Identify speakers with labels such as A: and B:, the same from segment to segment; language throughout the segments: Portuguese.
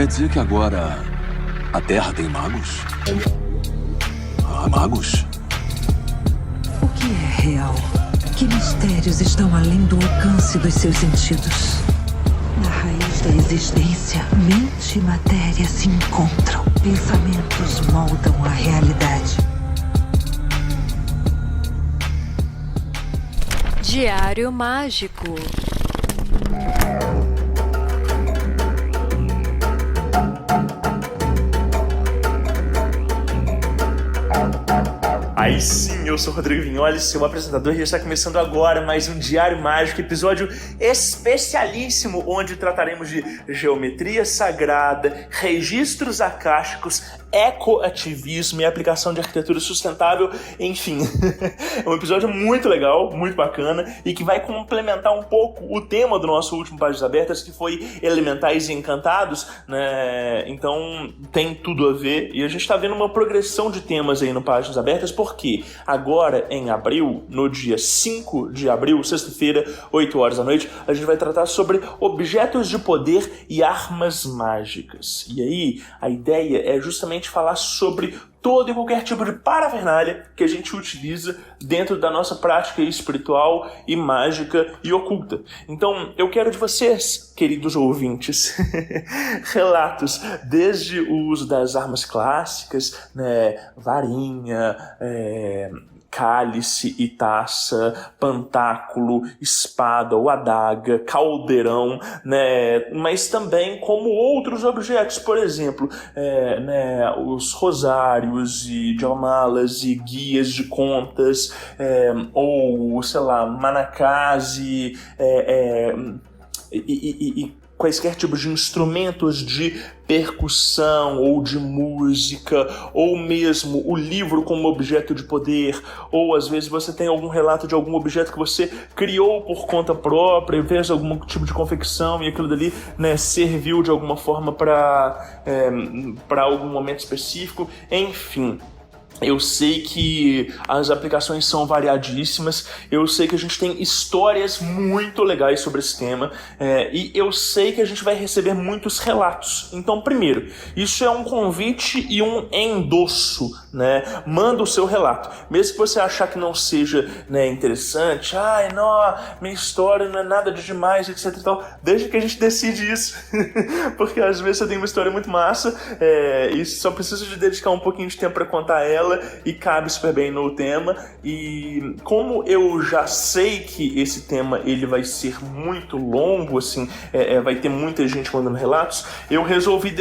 A: Quer dizer que agora a Terra tem magos? Ah, magos?
B: O que é real? Que mistérios estão além do alcance dos seus sentidos? Na raiz da existência, mente e matéria se encontram. Pensamentos moldam a realidade.
C: Diário Mágico.
D: Aí sim, eu sou o Rodrigo Vignoli, seu apresentador, e está começando agora mais um Diário Mágico, episódio especialíssimo, onde trataremos de geometria sagrada, registros acásticos, ecoativismo e aplicação de arquitetura sustentável, enfim. É um episódio muito legal, muito bacana, e que vai complementar um pouco o tema do nosso último Páginas Abertas, que foi Elementais e Encantados, né? Então tem tudo a ver, e a gente está vendo uma progressão de temas aí no Páginas Abertas, porque agora em abril, no dia 5 de abril, sexta-feira, 8 horas da noite, a gente vai tratar sobre objetos de poder e armas mágicas. E aí, a ideia é justamente falar sobre todo e qualquer tipo de parafernália que a gente utiliza dentro da nossa prática espiritual e mágica e oculta. Então, eu quero de vocês, queridos ouvintes, relatos desde o uso das armas clássicas, né, varinha, cálice e taça, pantáculo, espada ou adaga, caldeirão, né? Mas também como outros objetos, por exemplo, os rosários e jaumalas e guias de contas, ou, sei lá, manacás e quaisquer tipos de instrumentos de percussão ou de música, ou mesmo o livro como objeto de poder, ou às vezes você tem algum relato de algum objeto que você criou por conta própria, fez algum tipo de confecção e aquilo dali, né, serviu de alguma forma para algum momento específico, enfim. Eu sei que as aplicações são variadíssimas, eu sei que a gente tem histórias muito legais sobre esse tema, e eu sei que a gente vai receber muitos relatos. Então, primeiro, isso é um convite e um endosso, né? Manda o seu relato. Mesmo que você achar que não seja, né, interessante, não, minha história não é nada de demais, etc e tal, desde que a gente decide isso. Porque às vezes você tem uma história muito massa, e só precisa de dedicar um pouquinho de tempo para contar ela, e cabe super bem no tema. E como eu já sei que esse tema ele vai ser muito longo, assim, vai ter muita gente mandando relatos, eu resolvi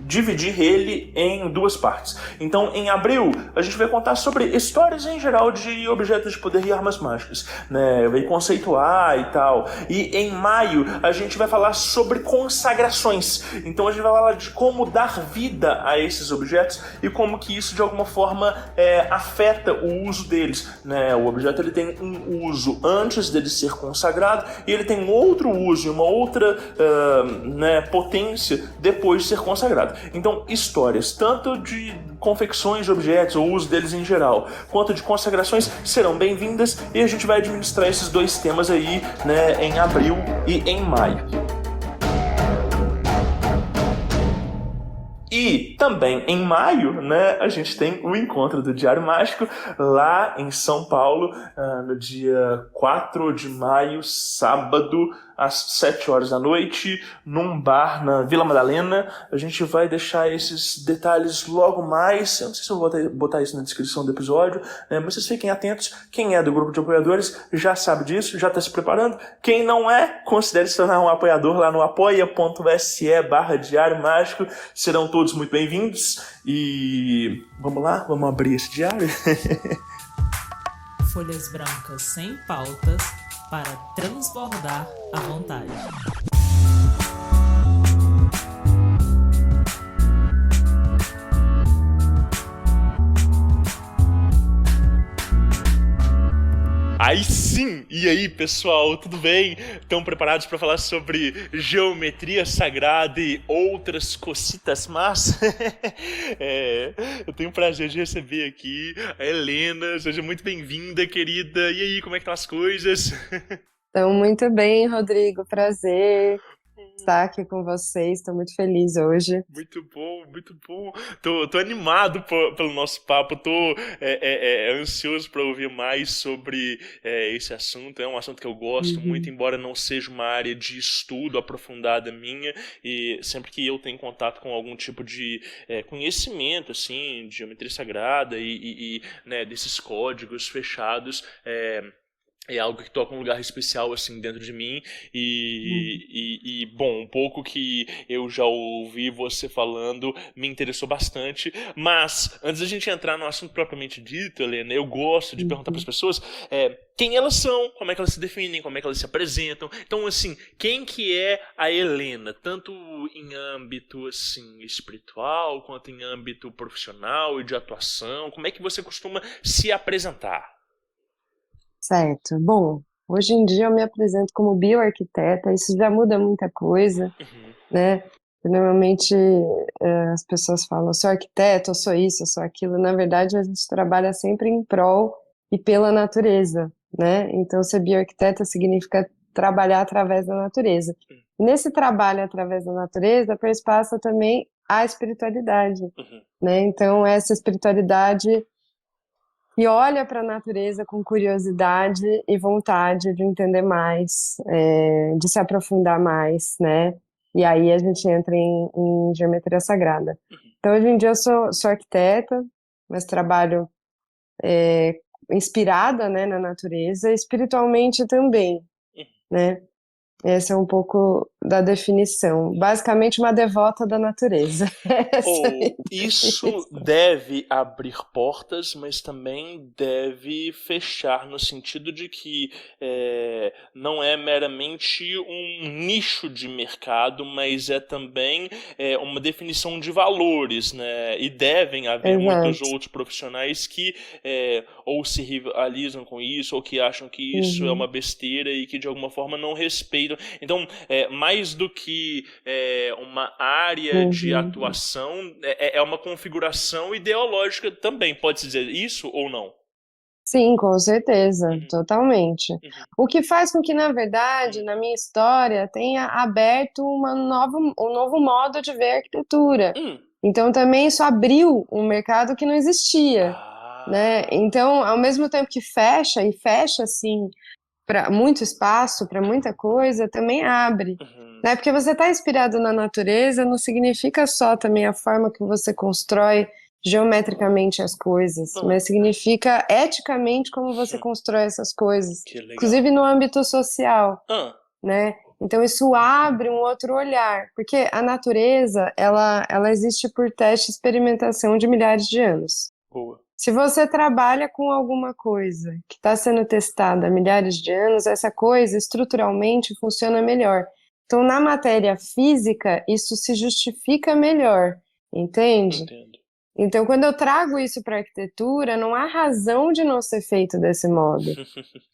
D: dividir ele em duas partes. Então, em abril, a gente vai contar sobre histórias em geral de objetos de poder e armas mágicas, né? Vai conceituar e tal. E em maio, a gente vai falar sobre consagrações. Então, a gente vai falar de como dar vida a esses objetos e como que isso, de alguma forma, afeta o uso deles, né? O objeto ele tem um uso antes dele ser consagrado e ele tem outro uso e uma outra potência depois de ser consagrado. Então, histórias, tanto de confecções de objetos, ou uso deles em geral, quanto de consagrações, serão bem-vindas, e a gente vai administrar esses dois temas aí, né, em abril e em maio. E também em maio, né, a gente tem o encontro do Diário Mágico lá em São Paulo, no dia 4 de maio, sábado, às 7 horas da noite, num bar na Vila Madalena. A gente vai deixar esses detalhes logo mais. Eu não sei se eu vou botar isso na descrição do episódio, né, mas vocês fiquem atentos. Quem é do grupo de apoiadores já sabe disso, já está se preparando. Quem não é, considere se tornar um apoiador lá no apoia.se/Diário Mágico. Serão todos muito bem-vindos. E vamos lá, vamos abrir esse diário.
E: Folhas brancas sem pautas para transbordar à vontade.
D: Aí sim! E aí, pessoal, tudo bem? Estão preparados para falar sobre geometria sagrada e outras cositas más? Eu tenho o prazer de receber aqui a Helena. Seja muito bem-vinda, querida. E aí, como é que estão as coisas?
F: Então, muito bem, Rodrigo, prazer. estar aqui com vocês. Estou muito feliz hoje.
D: Muito bom, muito bom. Tô animado pelo nosso papo, tô ansioso para ouvir mais sobre esse assunto. É um assunto que eu gosto muito, embora não seja uma área de estudo aprofundada minha, e sempre que eu tenho contato com algum tipo de conhecimento, assim, de geometria sagrada né, desses códigos fechados, é algo que toca um lugar especial assim dentro de mim bom, um pouco que eu já ouvi você falando me interessou bastante, mas antes da gente entrar no assunto propriamente dito, Helena, eu gosto de perguntar para as pessoas quem elas são, como é que elas se definem, como é que elas se apresentam. Então, assim, quem que é a Helena, tanto em âmbito assim espiritual quanto em âmbito profissional e de atuação, como é que você costuma se apresentar?
F: Certo. Bom, hoje em dia eu me apresento como bioarquiteta, isso já muda muita coisa, né? Normalmente as pessoas falam, eu sou arquiteto, eu sou isso, eu sou aquilo. Na verdade, a gente trabalha sempre em prol e pela natureza, né? Então, ser bioarquiteta significa trabalhar através da natureza. E nesse trabalho através da natureza, perspassa também a espiritualidade, né? Então, essa espiritualidade e olha para a natureza com curiosidade e vontade de entender mais, de se aprofundar mais, né? E aí a gente entra em geometria sagrada. Então, hoje em dia eu sou arquiteta, mas trabalho inspirada, né, na natureza, espiritualmente também, né? Essa é um pouco da definição. Basicamente, uma devota da natureza.
D: Isso deve abrir portas, mas também deve fechar, no sentido de que não é meramente um nicho de mercado, mas é também uma definição de valores, né? E devem haver muitos outros profissionais que ou se rivalizam com isso, ou que acham que isso é uma besteira e que de alguma forma não respeitam. Então, mais do que uma área de atuação, é uma configuração ideológica também, pode-se dizer isso ou não?
F: Sim, com certeza, totalmente. O que faz com que, na verdade, na minha história, tenha aberto um novo modo de ver a arquitetura. Então, também isso abriu um mercado que não existia, né? Então, ao mesmo tempo que fecha, e fecha, assim, para muito espaço, para muita coisa, também abre, né? Porque você está inspirado na natureza não significa só também a forma que você constrói geometricamente as coisas, mas significa eticamente como você constrói essas coisas, inclusive no âmbito social, né? Então isso abre um outro olhar, porque a natureza, ela existe por teste e experimentação de milhares de anos.
D: Boa.
F: Se você trabalha com alguma coisa que está sendo testada há milhares de anos, essa coisa estruturalmente funciona melhor. Então, na matéria física, isso se justifica melhor, entende?
D: Entendo.
F: Então, quando eu trago isso para a arquitetura, não há razão de não ser feito desse modo,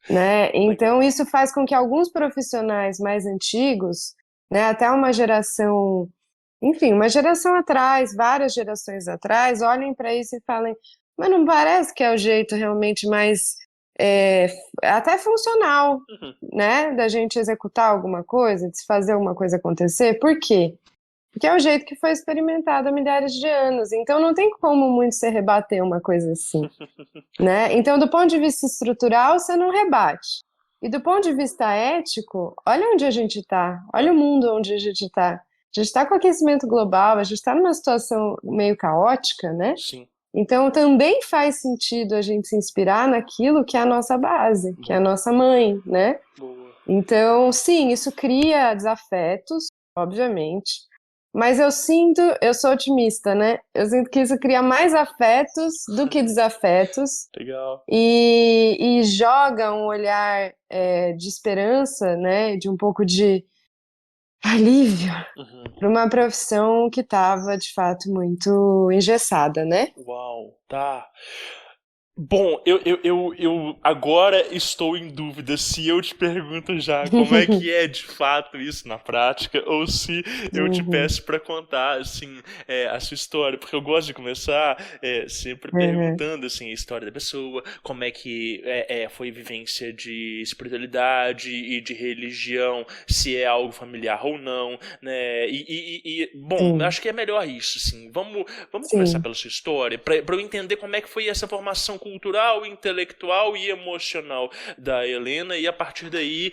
F: né? Então, isso faz com que alguns profissionais mais antigos, né, até uma geração, enfim, uma geração atrás, várias gerações atrás, olhem para isso e falem, mas não parece que é o jeito realmente mais até funcional, né, da gente executar alguma coisa, de se fazer alguma coisa acontecer? Por quê? Porque é o jeito que foi experimentado há milhares de anos, então não tem como muito se rebater uma coisa assim, né? Então, do ponto de vista estrutural, você não rebate. E do ponto de vista ético, olha onde a gente está, olha o mundo onde a gente está. A gente está com aquecimento global, a gente está numa situação meio caótica, né?
D: Sim.
F: Então, também faz sentido a gente se inspirar naquilo que é a nossa base, que é a nossa mãe, né?
D: Boa.
F: Então, sim, isso cria desafetos, obviamente, mas eu sou otimista, né? Eu sinto que isso cria mais afetos do que desafetos.
D: Legal.
F: E joga um olhar de esperança, né? De um pouco de alívio para uma profissão que estava, de fato, muito engessada, né?
D: Uau, tá. Bom, eu agora estou em dúvida se eu te pergunto já como é que é de fato isso na prática, ou se eu te
F: Uhum,
D: peço para contar, assim, a sua história, porque eu gosto de começar sempre
F: uhum,
D: perguntando, assim, a história da pessoa, como é que foi a vivência de espiritualidade e de religião, se é algo familiar ou não, né? Bom,
F: sim,
D: acho que é melhor isso, assim. Vamos começar
F: sim.
D: pela sua história, para eu entender como é que foi essa formação cultural, intelectual e emocional da Helena, e a partir daí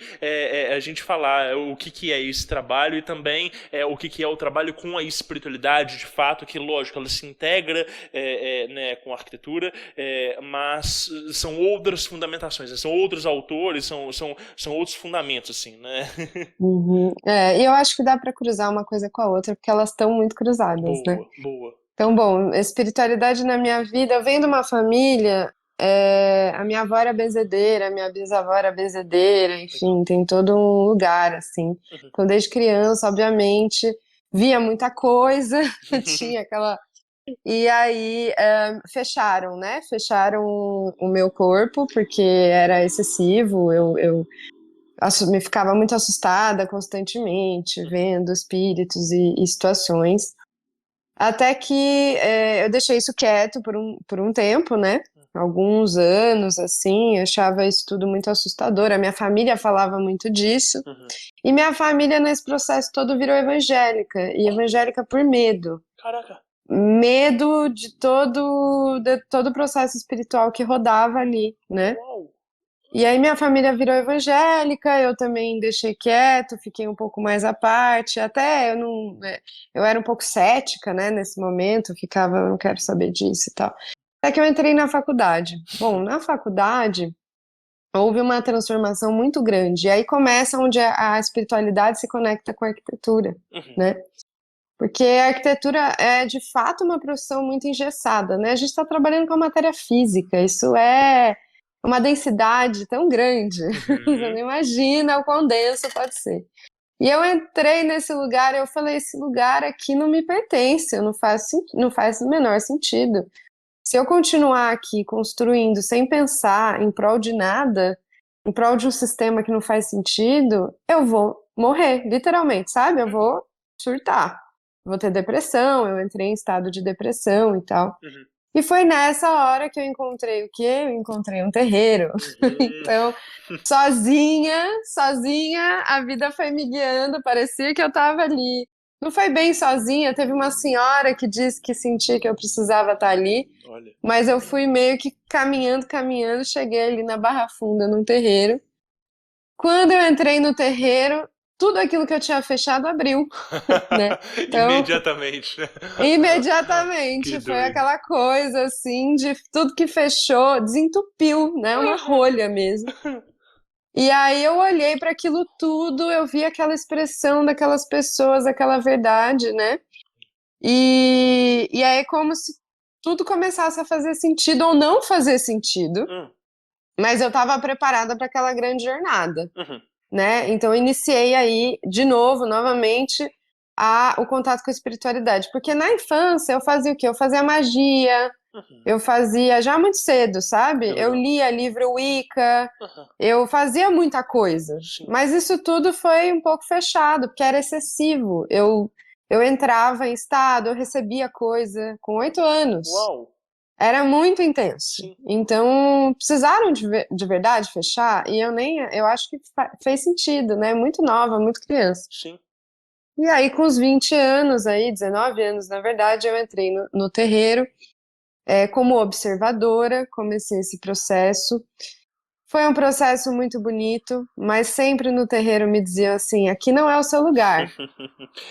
D: a gente falar o que é esse trabalho e também o que é o trabalho com a espiritualidade, de fato, que, lógico, ela se integra né, com a arquitetura, mas são outras fundamentações, né, são outros autores, são outros fundamentos, assim, né?
F: Uhum. É, e eu acho que dá para cruzar uma coisa com a outra, porque elas estão muito cruzadas, né?
D: Boa, boa.
F: Então, bom, espiritualidade na minha vida, eu venho de uma família, a minha avó era benzedeira, a minha bisavó era benzedeira,
D: Legal.
F: enfim, tem todo um lugar, assim.
D: Uhum.
F: Então, desde criança, obviamente, via muita coisa, tinha aquela. E aí, fecharam, né? Fecharam o meu corpo, porque era excessivo, me ficava muito assustada constantemente,
D: Uhum.
F: vendo espíritos e situações. Até que eu deixei isso quieto por um tempo, né? Alguns anos, assim, eu achava isso tudo muito assustador. A minha família falava muito disso.
D: Uhum.
F: E minha família, nesse processo todo, virou evangélica. E evangélica por medo.
D: Caraca.
F: Medo de todo o processo espiritual que rodava ali, né?
D: Uau.
F: E aí minha família virou evangélica, eu também deixei quieto, fiquei um pouco mais à parte, até eu não, eu era um pouco cética, né, nesse momento, ficava, eu não quero saber disso e tal. Até que eu entrei na faculdade. Bom, na faculdade houve uma transformação muito grande, e aí começa onde a espiritualidade se conecta com a arquitetura,
D: Uhum.
F: né? Porque a arquitetura é de fato uma profissão muito engessada, né? A gente está trabalhando com a matéria física, isso é uma densidade tão grande, você não
D: Uhum.
F: imagina o quão denso pode ser. E eu entrei nesse lugar e eu falei, esse lugar aqui não me pertence, não faz o menor sentido. Se eu continuar aqui construindo sem pensar em prol de nada, em prol de um sistema que não faz sentido, eu vou morrer, literalmente, sabe? Eu
D: Uhum.
F: vou surtar. Vou ter depressão, eu entrei em estado de depressão e tal.
D: Uhum.
F: E foi nessa hora que eu encontrei o quê? Eu encontrei um terreiro.
D: Uhum.
F: Então, sozinha, a vida foi me guiando, parecia que eu estava ali. Não foi bem sozinha, teve uma senhora que disse que sentia que eu precisava estar ali,
D: Olha.
F: mas eu fui meio que caminhando, cheguei ali na Barra Funda, num terreiro. Quando eu entrei no terreiro, tudo aquilo que eu tinha fechado abriu, né? Então,
D: Imediatamente. Que
F: imediatamente, foi
D: doido.
F: aquela coisa assim de tudo que fechou, desentupiu, né? Uma rolha mesmo. E aí eu olhei para aquilo tudo, eu vi aquela expressão daquelas pessoas, aquela verdade, né? E aí é como se tudo começasse a fazer sentido ou não fazer sentido,
D: Hum.
F: mas eu estava preparada para aquela grande jornada,
D: Uhum.
F: né? Então eu iniciei aí de novo, novamente, o contato com a espiritualidade, porque na infância eu fazia o quê? Eu fazia magia,
D: Uhum.
F: eu fazia já muito cedo, sabe?
D: Que
F: Eu
D: legal.
F: lia livro Wicca,
D: Uhum.
F: eu fazia muita coisa,
D: Sim.
F: mas isso tudo foi um pouco fechado, porque era excessivo. Eu entrava em estado, eu recebia coisa com 8 anos.
D: Uau.
F: Era muito intenso.
D: Sim.
F: Então, precisaram de verdade fechar, e eu acho que fez sentido, né? Muito nova, muito criança.
D: Sim.
F: E aí, com os 20 anos, aí, 19 anos, na verdade, eu entrei no terreiro, como observadora, comecei esse processo. Foi um processo muito bonito, mas sempre no terreiro me diziam assim: aqui não é o seu lugar,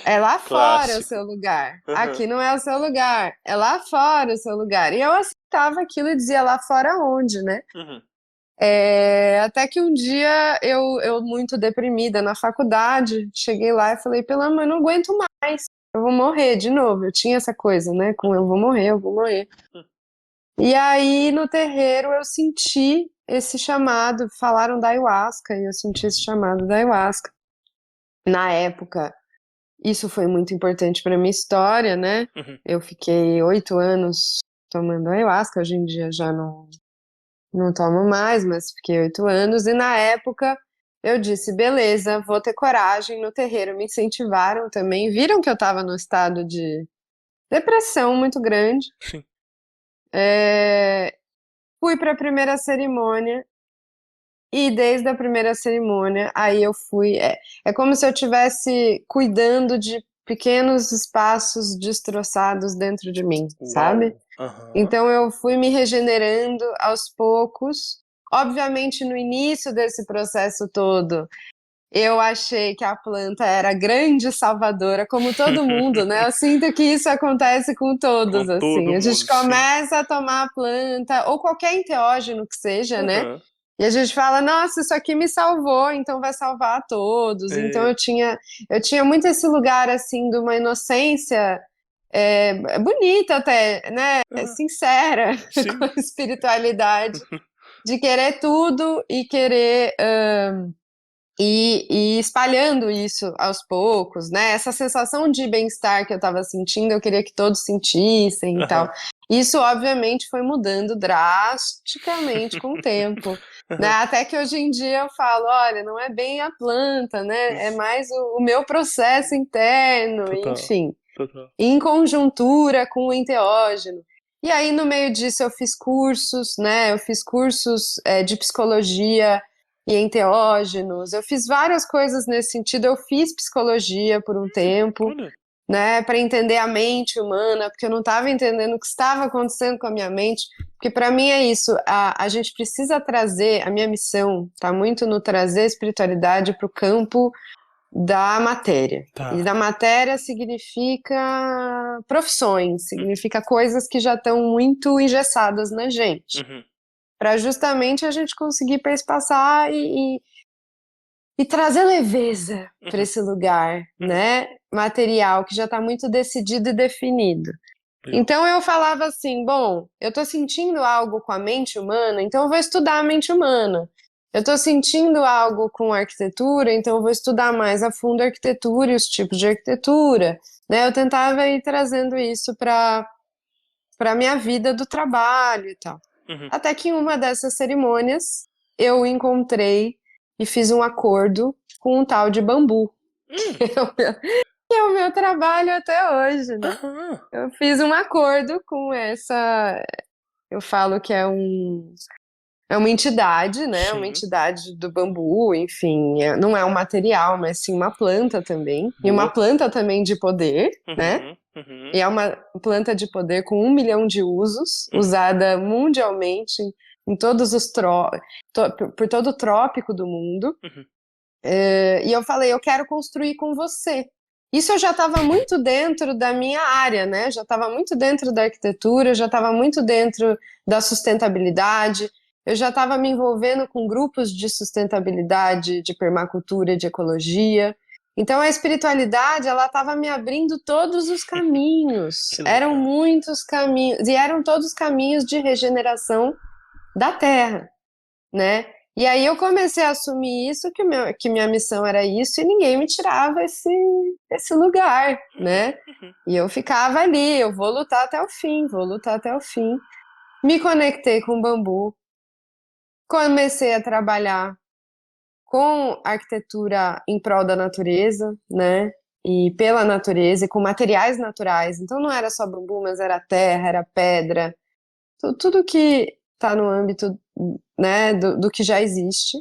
F: é lá fora o seu
D: Clássico.
F: lugar.
D: Uhum.
F: Aqui não é o seu lugar, é lá fora o seu lugar. E eu aceitava aquilo e dizia lá fora onde, né?
D: Uhum.
F: Até que um dia eu muito deprimida na faculdade, cheguei lá e falei: pelo amor, eu não aguento mais, eu vou morrer de novo. Eu tinha essa coisa, né? Com eu vou morrer, eu vou morrer.
D: Uhum.
F: E aí, no terreiro, eu senti esse chamado. Falaram da ayahuasca e eu senti esse chamado da ayahuasca. Na época, isso foi muito importante para minha história, né?
D: Uhum.
F: Eu fiquei 8 anos tomando ayahuasca, hoje em dia já não tomo mais, mas fiquei 8 anos, e na época eu disse, beleza, vou ter coragem no terreiro, me incentivaram também, viram que eu estava num estado de depressão muito grande.
D: Sim.
F: Fui para a primeira cerimônia, e desde a primeira cerimônia, aí eu fui. É como se eu estivesse cuidando de pequenos espaços destroçados dentro de mim, sabe?
D: Uau. Aham.
F: Então eu fui me regenerando aos poucos. Obviamente, no início desse processo todo, eu achei que a planta era a grande salvadora, como todo mundo, né? Eu sinto que isso acontece com todos,
D: Com todo
F: assim. A gente
D: mundo, sim.
F: começa a tomar a planta, ou qualquer enteógeno que seja, né?
D: Aham.
F: E a gente fala, nossa, isso aqui me salvou, então vai salvar a todos.
D: É.
F: Então eu tinha muito esse lugar, assim, de uma inocência bonita até, né? Sincera,
D: Sim.
F: com a espiritualidade, de querer tudo e querer e espalhando isso aos poucos, né? Essa sensação de bem-estar que eu estava sentindo, eu queria que todos sentissem e tal. Isso, obviamente, foi mudando drasticamente com o tempo, né? Até que hoje em dia eu falo, olha, não é bem a planta, né? É mais o meu processo interno,
D: Total.
F: enfim,
D: Total.
F: em conjuntura com o enteógeno. E aí, no meio disso, eu fiz cursos, né? Eu fiz cursos de psicologia e enteógenos. Eu fiz várias coisas nesse sentido. Eu fiz psicologia por um tempo,
D: Olha.
F: né, para entender a mente humana, porque eu não estava entendendo o que estava acontecendo com a minha mente. Porque para mim é isso, a gente precisa trazer, a minha missão está muito no trazer a espiritualidade para o campo da matéria.
D: Tá.
F: E da matéria significa profissões, significa coisas que já estão muito engessadas na gente. Para justamente a gente conseguir perspassar e trazer leveza para esse lugar, né, material, que já está muito decidido e definido. Então eu falava assim, bom, eu estou sentindo algo com a mente humana, então eu vou estudar a mente humana. Eu estou sentindo algo com a arquitetura, então eu vou estudar mais a fundo a arquitetura e os tipos de arquitetura, né? Eu tentava ir trazendo isso para a minha vida do trabalho e tal. Até que em uma dessas cerimônias eu encontrei e fiz um acordo com um tal de bambu, que é o meu trabalho até hoje, né? Eu fiz um acordo com essa, eu falo que é uma entidade, né?
D: Sim.
F: Uma entidade do bambu, enfim, não é um material, mas sim uma planta também. E uma planta também de poder, né? E é uma planta de poder com 1 milhão de usos, usada mundialmente em todos os por todo o trópico do mundo. E eu falei, eu quero construir com você. Isso eu já estava muito dentro da minha área, né? Já estava muito dentro da arquitetura, já estava muito dentro da sustentabilidade. Eu já estava me envolvendo com grupos de sustentabilidade, de permacultura, de ecologia. Então a espiritualidade, ela estava me abrindo todos os caminhos. Eram muitos caminhos, e eram todos caminhos de regeneração da Terra, né? E aí eu comecei a assumir isso, que minha missão era isso, e ninguém me tirava esse lugar, né? E eu ficava ali, eu vou lutar até o fim, vou lutar até o fim. Me conectei com o bambu, comecei a trabalhar com arquitetura em prol da natureza, né? E pela natureza, e com materiais naturais. Então não era só bambu, mas era terra, era pedra, tudo que está no âmbito, né, do que já existe.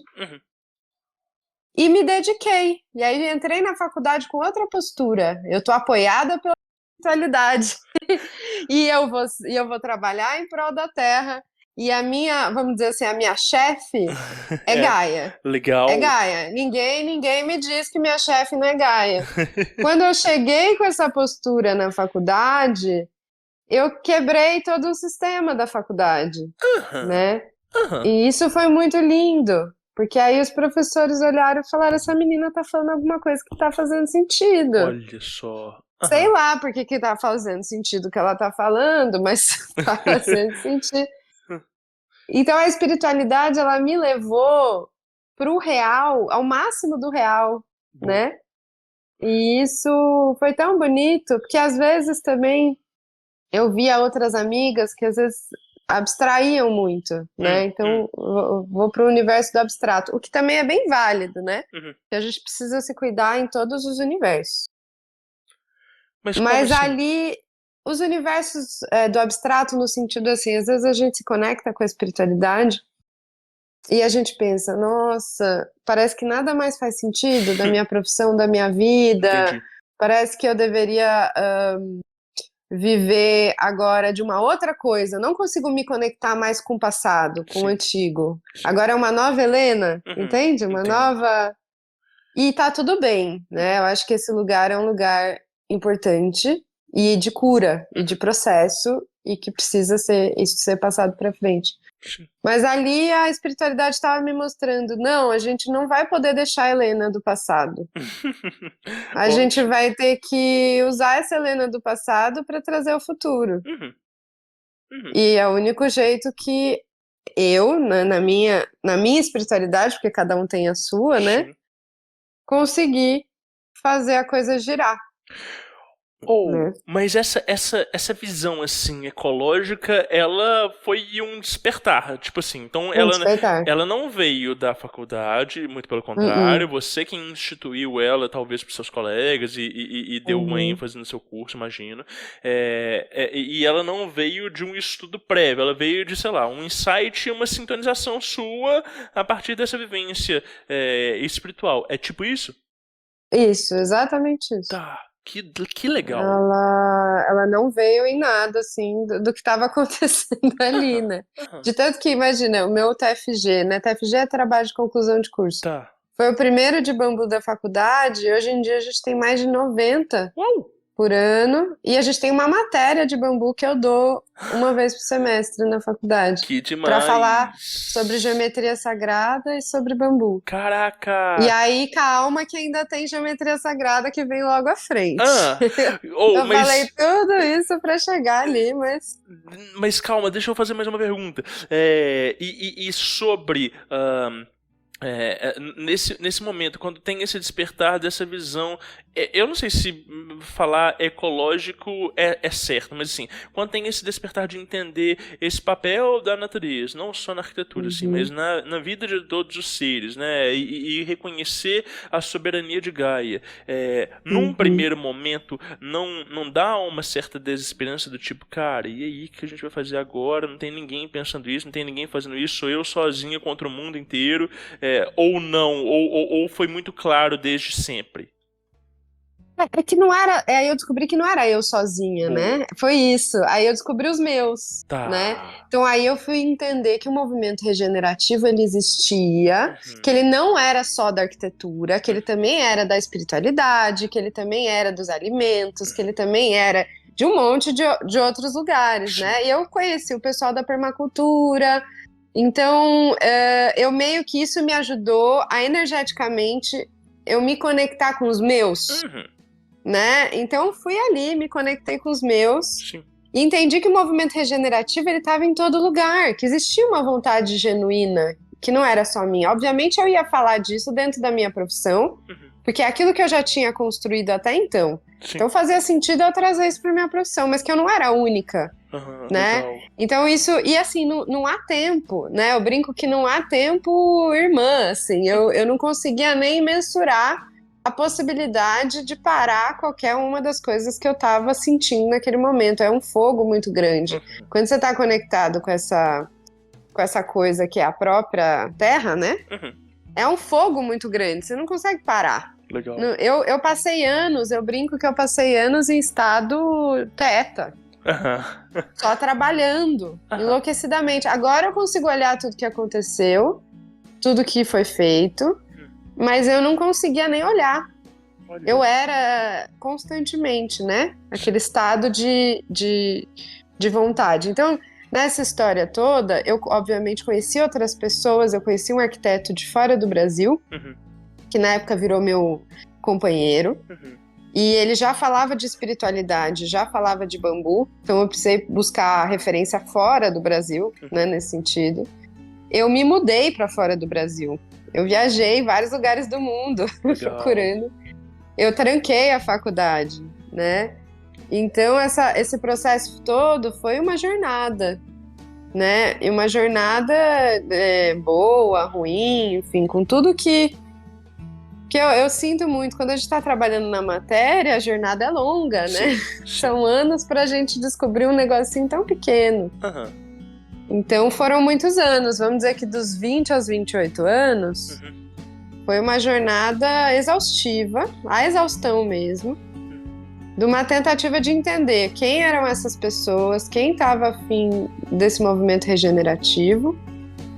F: E me dediquei. E aí entrei na faculdade com outra postura. Eu estou apoiada pela espiritualidade. e eu vou trabalhar em prol da terra. E a minha, vamos dizer assim, a minha chefe é Gaia.
D: Legal.
F: É Gaia. Ninguém me diz que minha chefe não é Gaia. Quando eu cheguei com essa postura na faculdade, eu quebrei todo o sistema da faculdade, né? E isso foi muito lindo, porque aí os professores olharam e falaram, essa menina tá falando alguma coisa que tá fazendo sentido.
D: Olha só.
F: Sei lá por que tá fazendo sentido o que ela tá falando, mas tá fazendo sentido. Então a espiritualidade, ela me levou pro real, ao máximo do real, né? E isso foi tão bonito, porque às vezes também eu via outras amigas que às vezes abstraíam muito, né? Então, vou para o universo do abstrato, o que também é bem válido, né? Que a gente precisa se cuidar em todos os universos.
D: Mas como
F: Mas
D: assim?
F: ali, os universos do abstrato, no sentido assim, às vezes a gente se conecta com a espiritualidade e a gente pensa, nossa, parece que nada mais faz sentido da minha profissão, da minha vida,
D: Entendi.
F: parece que eu deveria viver agora de uma outra coisa, não consigo me conectar mais com o passado, com o
D: Sim.
F: antigo. Agora é uma nova Helena, entende? Uma
D: entendo.
F: nova... E tá tudo bem, né? Eu acho que esse lugar é um lugar importante e de cura e de processo e que precisa isso ser passado para frente.
D: Sim.
F: Mas ali a espiritualidade estava me mostrando, não, a gente não vai poder deixar a Helena do passado. A gente
D: Ótimo.
F: vai ter que usar essa Helena do passado para trazer o futuro. E é o único jeito que eu, né, na minha espiritualidade, porque cada um tem a sua, né?
D: Sim.
F: Conseguir fazer a coisa girar. Né?
D: Mas essa visão, assim, ecológica, ela foi um despertar, tipo assim, então
F: Despertar.
D: ela não veio da faculdade, muito pelo contrário, você quem instituiu ela, talvez, para seus colegas e deu uma ênfase no seu curso, imagino, e ela não veio de um estudo prévio, ela veio de, sei lá, um insight e uma sintonização sua a partir dessa vivência espiritual. É tipo isso?
F: Isso, exatamente isso.
D: Tá. Que legal.
F: Ela não veio em nada, assim, do que estava acontecendo ali, né? De tanto que, imagina, o meu TFG, né? TFG é trabalho de conclusão de curso.
D: Tá.
F: Foi o primeiro de bambu da faculdade, e hoje em dia a gente tem mais de 90 por ano, e a gente tem uma matéria de bambu que eu dou uma vez por semestre na faculdade.
D: Que demais.
F: Pra falar sobre geometria sagrada e sobre bambu.
D: Caraca!
F: E aí, calma que ainda tem geometria sagrada que vem logo à frente.
D: Eu
F: falei tudo isso pra chegar ali, mas...
D: Mas calma, deixa eu fazer mais uma pergunta. E sobre... nesse momento, quando tem esse despertar dessa visão, eu não sei se falar ecológico é certo, mas assim, quando tem esse despertar de entender esse papel da natureza, não só na arquitetura, assim, mas na vida de todos os seres, né, e reconhecer a soberania de Gaia, num primeiro momento, não dá uma certa desesperança do tipo, cara, e aí, o que a gente vai fazer agora? Não tem ninguém pensando isso, não tem ninguém fazendo isso, sou eu sozinha contra o mundo inteiro, ou não, ou foi muito claro desde sempre?
F: É que não era, aí eu descobri que não era eu sozinha, né? Foi isso. Aí eu descobri os meus, né? Então aí eu fui entender que o movimento regenerativo ele existia, que ele não era só da arquitetura, que ele também era da espiritualidade, que ele também era dos alimentos, que ele também era de um monte de outros lugares, né? E eu conheci o pessoal da permacultura. Então, eu meio que isso me ajudou a energeticamente eu me conectar com os meus, né? Então, fui ali, me conectei com os meus e entendi que o movimento regenerativo ele estava em todo lugar, que existia uma vontade genuína, que não era só minha. Obviamente, eu ia falar disso dentro da minha profissão, porque é aquilo que eu já tinha construído até então. Então, fazia sentido eu trazer isso para minha profissão, mas que eu não era a única. Né?
D: Legal.
F: Então isso, e assim, não há tempo, né? Eu brinco que não há tempo, irmã, assim, eu não conseguia nem mensurar a possibilidade de parar qualquer uma das coisas que eu tava sentindo naquele momento. É um fogo muito grande. Quando você tá conectado com essa coisa que é a própria terra, né? É um fogo muito grande, você não consegue parar.
D: Legal.
F: Eu passei anos, eu brinco que eu passei anos em estado teta. Só trabalhando, enlouquecidamente. Agora eu consigo olhar tudo que aconteceu, tudo que foi feito, mas eu não conseguia nem olhar. Eu era constantemente, né? Aquele estado de vontade. Então, nessa história toda, eu obviamente conheci outras pessoas, eu conheci um arquiteto de fora do Brasil, que na época virou meu companheiro. E ele já falava de espiritualidade, já falava de bambu, então eu precisei buscar referência fora do Brasil, né, nesse sentido. Eu me mudei para fora do Brasil. Eu viajei em vários lugares do mundo procurando. Eu tranquei a faculdade, né? Então esse processo todo foi uma jornada. né? E uma jornada boa, ruim, enfim, com tudo que eu sinto muito. Quando a gente está trabalhando na matéria, a jornada é longa, né? São anos para a gente descobrir um negocinho tão pequeno.
D: Aham.
F: Então foram muitos anos, vamos dizer que dos 20 aos 28 anos, foi uma jornada exaustiva, a exaustão mesmo, de uma tentativa de entender quem eram essas pessoas, quem estava afim desse movimento regenerativo,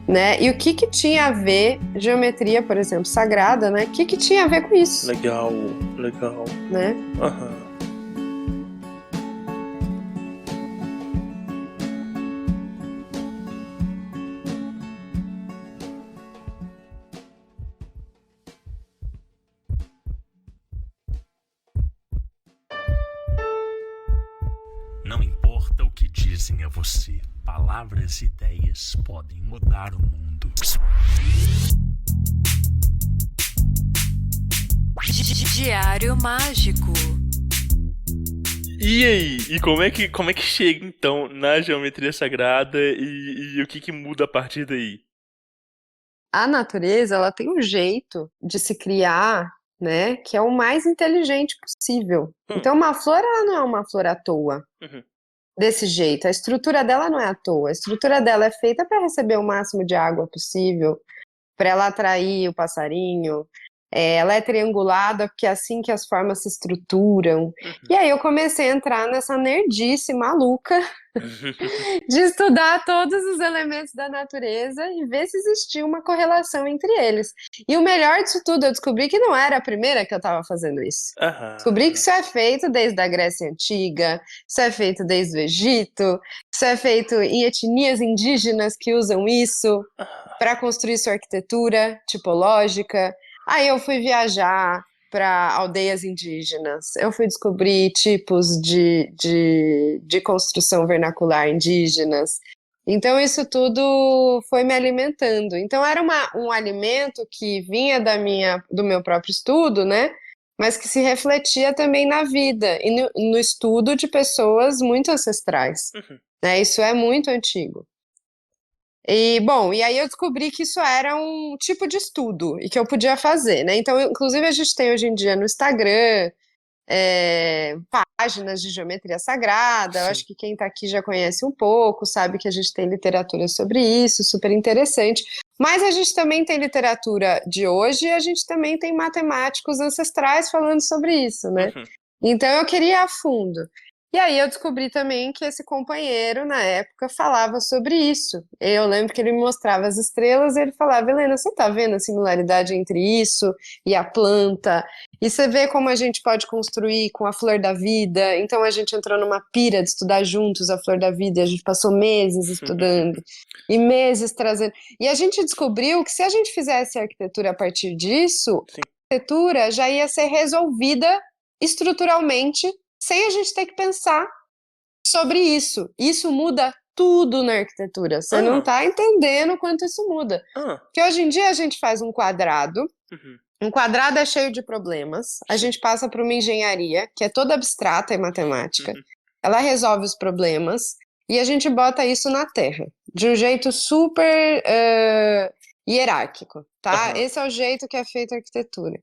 F: né? E o que tinha a ver, geometria, por exemplo, sagrada, né? O que tinha a ver com isso,
D: Legal.
F: né?
D: Aham.
G: Não importa o que dizem a você, palavras e ideias podem mudar o mundo.
C: Diário Mágico.
D: E aí? E como é que chega, então, na geometria sagrada e o que muda a partir daí?
F: A natureza, ela tem um jeito de se criar, né, que é o mais inteligente possível. Então, uma flor, ela não é uma flor à toa.
D: Uhum.
F: Desse jeito, a estrutura dela não é à toa. A estrutura dela é feita para receber o máximo de água possível, para ela atrair o passarinho. Ela é triangulada porque é assim que as formas se estruturam. E aí eu comecei a entrar nessa nerdice maluca de estudar todos os elementos da natureza e ver se existia uma correlação entre eles. E o melhor disso tudo, eu descobri que não era a primeira que eu estava fazendo isso.
D: Aham.
F: Descobri que isso é feito desde a Grécia Antiga, isso é feito desde o Egito, isso é feito em etnias indígenas que usam isso para construir sua arquitetura tipológica. Aí eu fui viajar para aldeias indígenas, eu fui descobrir tipos de construção vernacular indígenas. Então isso tudo foi me alimentando. Então era um alimento que vinha do meu próprio estudo, né? Mas que se refletia também na vida e no estudo de pessoas muito ancestrais. Né? Isso é muito antigo. E, bom, e aí eu descobri que isso era um tipo de estudo e que eu podia fazer, né? Então, inclusive, a gente tem hoje em dia no Instagram páginas de geometria sagrada. Eu acho que quem está aqui já conhece um pouco, sabe que a gente tem literatura sobre isso, super interessante. Mas a gente também tem literatura de hoje e a gente também tem matemáticos ancestrais falando sobre isso, né? Então eu queria ir a fundo. E aí eu descobri também que esse companheiro, na época, falava sobre isso. Eu lembro que ele me mostrava as estrelas e ele falava: Helena, você tá vendo a similaridade entre isso e a planta? E você vê como a gente pode construir com a flor da vida. Então a gente entrou numa pira de estudar juntos a flor da vida e a gente passou meses estudando e meses trazendo. E a gente descobriu que se a gente fizesse arquitetura a partir disso, a arquitetura já ia ser resolvida estruturalmente sem a gente ter que pensar sobre isso. Isso muda tudo na arquitetura. Você não tá entendendo o quanto isso muda. Porque hoje em dia a gente faz um quadrado. Um quadrado é cheio de problemas. A gente passa por uma engenharia que é toda abstrata e matemática. Ela resolve os problemas e a gente bota isso na Terra de um jeito super hierárquico, tá? Esse é o jeito que é feita a arquitetura.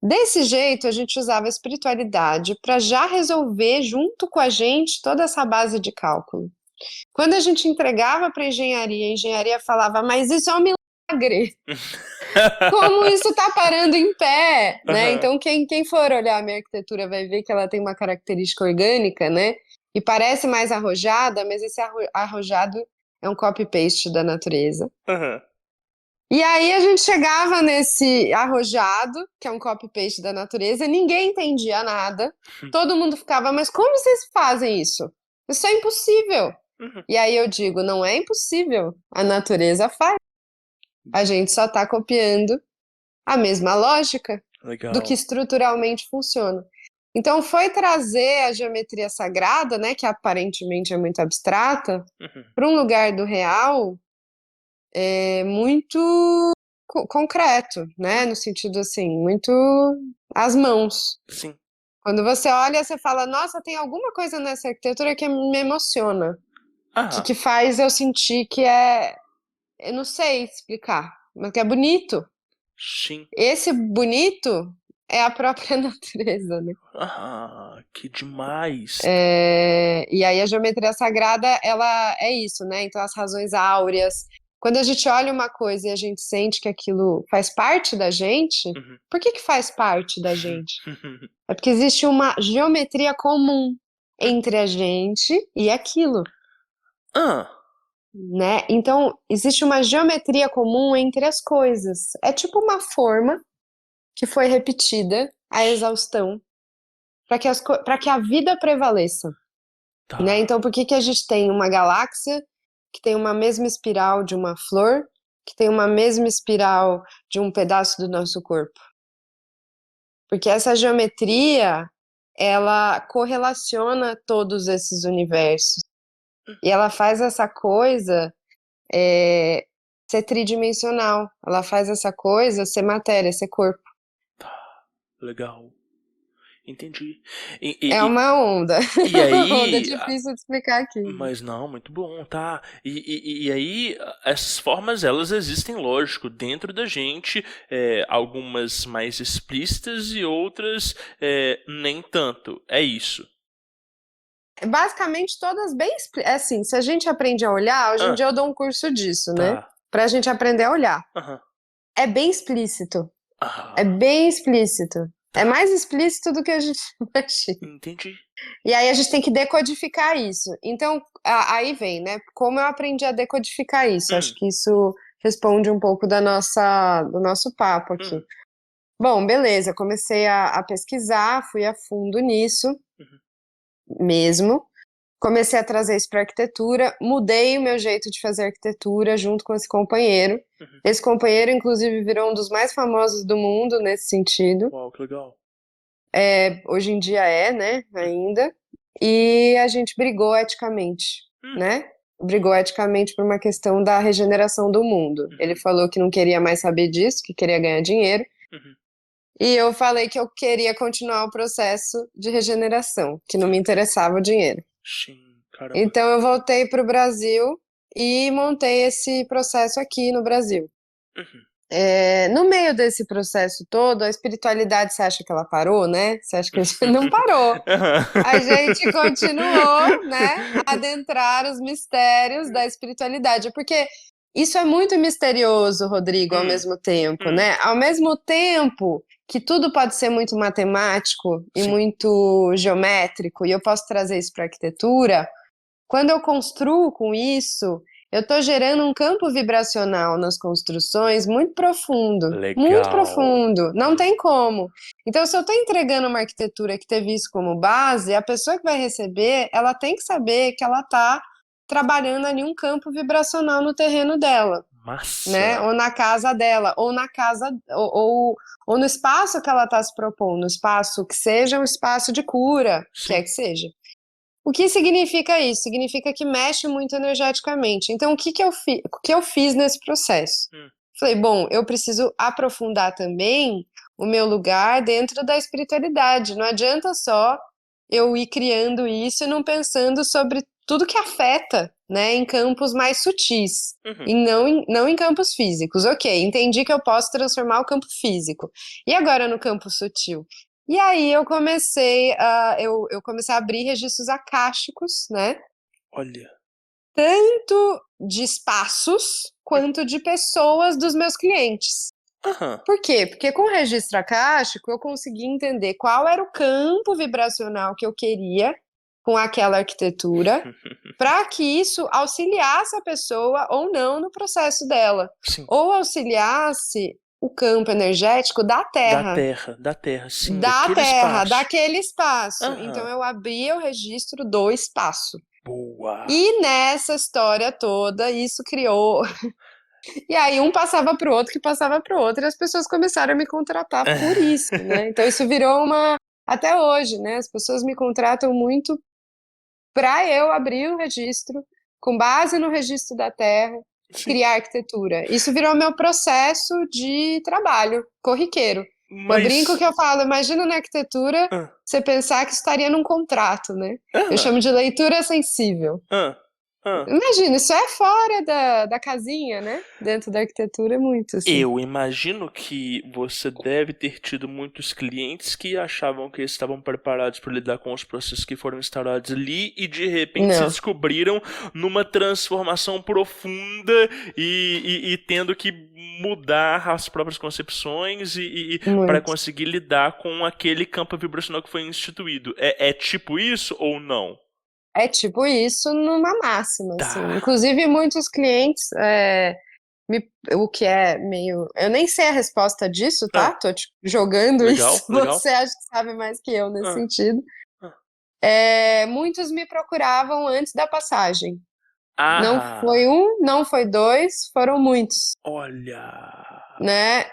F: Desse jeito, a gente usava a espiritualidade para já resolver junto com a gente toda essa base de cálculo. Quando a gente entregava para a engenharia falava: mas isso é um milagre! Como isso está parando em pé? Né? Então, quem for olhar a minha arquitetura vai ver que ela tem uma característica orgânica, né? E parece mais arrojada, mas esse arrojado é um copy-paste da natureza. E aí a gente chegava nesse arrojado, que é um copy-paste da natureza, e ninguém entendia nada. Todo mundo ficava: mas como vocês fazem isso? Isso é impossível. E aí eu digo: não é impossível, a natureza faz. A gente só está copiando a mesma lógica do que estruturalmente funciona. Então foi trazer a geometria sagrada, né, que aparentemente é muito abstrata, para um lugar do real muito concreto, né? No sentido assim, muito às mãos. Quando você olha, você fala: nossa, tem alguma coisa nessa arquitetura que me emociona. que,
D: Ah,
F: que faz eu sentir que é. Eu não sei explicar, mas que é bonito.
D: sim.
F: Esse bonito é a própria natureza, né?
D: Ah, que demais.
F: E aí a geometria sagrada, ela é isso, né? Então as razões áureas. Quando a gente olha uma coisa e a gente sente que aquilo faz parte da gente,
D: Uhum.
F: por que que faz parte da gente? É porque existe uma geometria comum entre a gente e aquilo,
D: Ah,
F: né? Então existe uma geometria comum entre as coisas. É tipo uma forma que foi repetida à exaustão para que a vida prevaleça. Né?
D: tá.
F: Então, por que que a gente tem uma galáxia que tem uma mesma espiral de uma flor, que tem uma mesma espiral de um pedaço do nosso corpo? Porque essa geometria, ela correlaciona todos esses universos. E ela faz essa coisa ser tridimensional. Ela faz essa coisa ser matéria, ser corpo.
D: Legal. Entendi.
F: É uma onda.
D: E
F: Uma onda
D: aí,
F: difícil de explicar aqui.
D: mas não, muito bom, tá? E aí, essas formas, elas existem, lógico, dentro da gente, algumas mais explícitas e outras nem tanto. É isso.
F: Basicamente, todas bem. Assim, se a gente aprende a olhar, hoje em
D: Ah,
F: dia eu dou um curso disso, né?
D: tá.
F: Pra gente aprender a olhar.
D: Aham.
F: É bem explícito. É
D: Ah,
F: bem explícito. É
D: tá.
F: mais explícito do que a gente imagina.
D: Entendi.
F: E aí a gente tem que decodificar isso. Então, aí vem, né? Como eu aprendi a decodificar isso? Acho
D: Hum,
F: que isso responde um pouco do nosso papo aqui.
D: hum,
F: Bom, beleza, eu comecei a pesquisar, fui a fundo nisso
D: uhum,
F: mesmo. Comecei a trazer isso para arquitetura, mudei o meu jeito de fazer arquitetura junto com esse companheiro.
D: uhum.
F: Esse companheiro, inclusive, virou um dos mais famosos do mundo nesse sentido.
D: Uau, que legal.
F: Hoje em dia né, ainda. E a gente brigou eticamente,
D: Hum,
F: né? Brigou eticamente por uma questão da regeneração do mundo. Ele
D: uhum,
F: falou que não queria mais saber disso, que queria ganhar dinheiro.
D: uhum.
F: E eu falei que eu queria continuar o processo de regeneração, que não me interessava o dinheiro.
D: Sim, caramba.
F: Então eu voltei para o Brasil e montei esse processo aqui no Brasil.
D: Uhum.
F: No meio desse processo todo, a espiritualidade, você acha que ela parou, né? Você acha que não parou? A gente continuou, né, a adentrar os mistérios da espiritualidade, porque isso é muito misterioso, Rodrigo, ao
D: Hum,
F: mesmo tempo,
D: hum,
F: né? Ao mesmo tempo que tudo pode ser muito matemático e
D: sim.
F: muito geométrico, e eu posso trazer isso para a arquitetura, quando eu construo com isso, eu estou gerando um campo vibracional nas construções muito profundo. Muito
D: Legal.
F: profundo. Não tem como. Então, se eu estou entregando uma arquitetura que teve isso como base, a pessoa que vai receber, ela tem que saber que ela está trabalhando ali um campo vibracional no terreno dela, né?
D: Massa.
F: Ou na casa dela, ou na casa, ou no espaço que ela está se propondo, um espaço que seja um espaço de cura,
D: Sim.
F: que seja. O que significa isso? Significa que mexe muito energeticamente. Então, o que eu fiz nesse processo?
D: Hum,
F: Falei, bom, eu preciso aprofundar também o meu lugar dentro da espiritualidade. Não adianta só eu ir criando isso e não pensando sobre tudo que afeta, né, em campos mais sutis.
D: uhum.
F: E não em campos físicos. Ok, entendi que eu posso transformar o campo físico. E agora no campo sutil? E aí eu comecei a abrir registros akáshicos, né?
D: Olha.
F: Tanto de espaços quanto de pessoas dos meus clientes.
D: Aham.
F: Por quê? Porque com o registro akáshico eu consegui entender qual era o campo vibracional que eu queria com aquela arquitetura, para que isso auxiliasse a pessoa ou não no processo dela,
D: Sim.
F: ou auxiliasse o campo energético
D: Da terra, sim, daquele espaço.
F: daquele espaço. Então
D: Aham.
F: eu abria o registro do espaço.
D: Boa.
F: E nessa história toda, isso criou. E aí um passava para o outro, que passava para o outro, e as pessoas começaram a me contratar por isso, né? Então isso virou uma. Até hoje, né? As pessoas me contratam muito para eu abrir um registro, com base no registro da Terra,
D: Sim.
F: criar arquitetura. Isso virou meu processo de trabalho corriqueiro. Eu brinco
D: Mas.
F: que eu falo, imagina na arquitetura
D: Ah,
F: você pensar que estaria num contrato, né? Eu
D: ah,
F: chamo de leitura sensível.
D: ah,
F: Imagina, isso é fora da casinha, né? Dentro da arquitetura é muito, assim.
D: Eu imagino que você deve ter tido muitos clientes que achavam que estavam preparados para lidar com os processos que foram instaurados ali e de repente se
F: Não.
D: descobriram numa transformação profunda e tendo que mudar as próprias concepções e para
F: Muito.
D: conseguir lidar com aquele campo vibracional que foi instituído. É tipo isso ou não?
F: É tipo isso numa máxima, assim.
D: Tá.
F: Inclusive, muitos clientes, o que é meio... Eu nem sei a resposta disso, tá? Tô te jogando
D: Legal,
F: isso.
D: legal.
F: Você acha que sabe mais que eu nesse
D: Ah.
F: sentido.
D: Ah.
F: Muitos me procuravam antes da passagem.
D: Ah,
F: Não foi um, não foi dois, foram muitos,
D: olha.
F: né?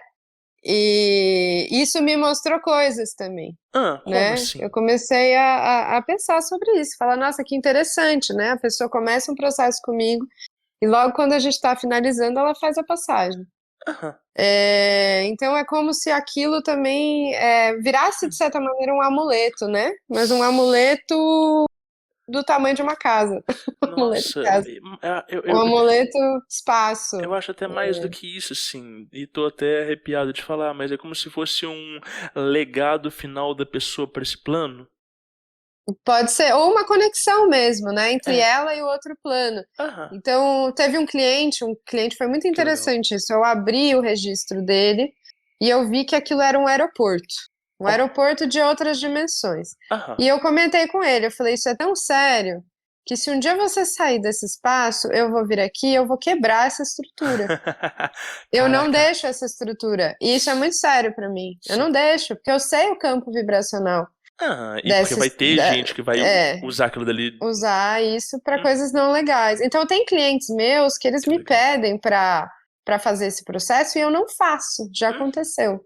F: E isso me mostrou coisas também,
D: Como
F: né?
D: assim?
F: Eu comecei a pensar sobre isso, falar, nossa, que interessante, né? A pessoa começa um processo comigo e logo quando a gente está finalizando, ela faz a passagem.
D: Aham.
F: Então é como se aquilo também virasse, de certa maneira, um amuleto, né? Mas um amuleto do tamanho de uma casa. Um amuleto
D: Nossa,
F: casa.
D: eu,
F: Um amuleto espaço.
D: eu acho até mais do que isso, sim. E tô até arrepiado de falar, mas é como se fosse um legado final da pessoa para esse plano.
F: Pode ser, ou uma conexão mesmo, né? Entre ela e o outro plano.
D: Aham.
F: Então, teve um cliente foi muito interessante isso. Eu abri o registro dele e eu vi que aquilo era um aeroporto. Um aeroporto de outras dimensões.
D: Aham.
F: E eu comentei com ele, eu falei, isso é tão sério que se um dia você sair desse espaço, eu vou vir aqui e eu vou quebrar essa estrutura. Eu não
D: Caraca.
F: deixo essa estrutura. E isso é muito sério pra mim. Eu não deixo, porque eu sei o campo vibracional.
D: E porque vai ter gente que vai
F: é,
D: usar aquilo dali.
F: usar isso para coisas não legais. Então, tem clientes meus que eles me pedem para fazer esse processo e eu não faço. Já aconteceu.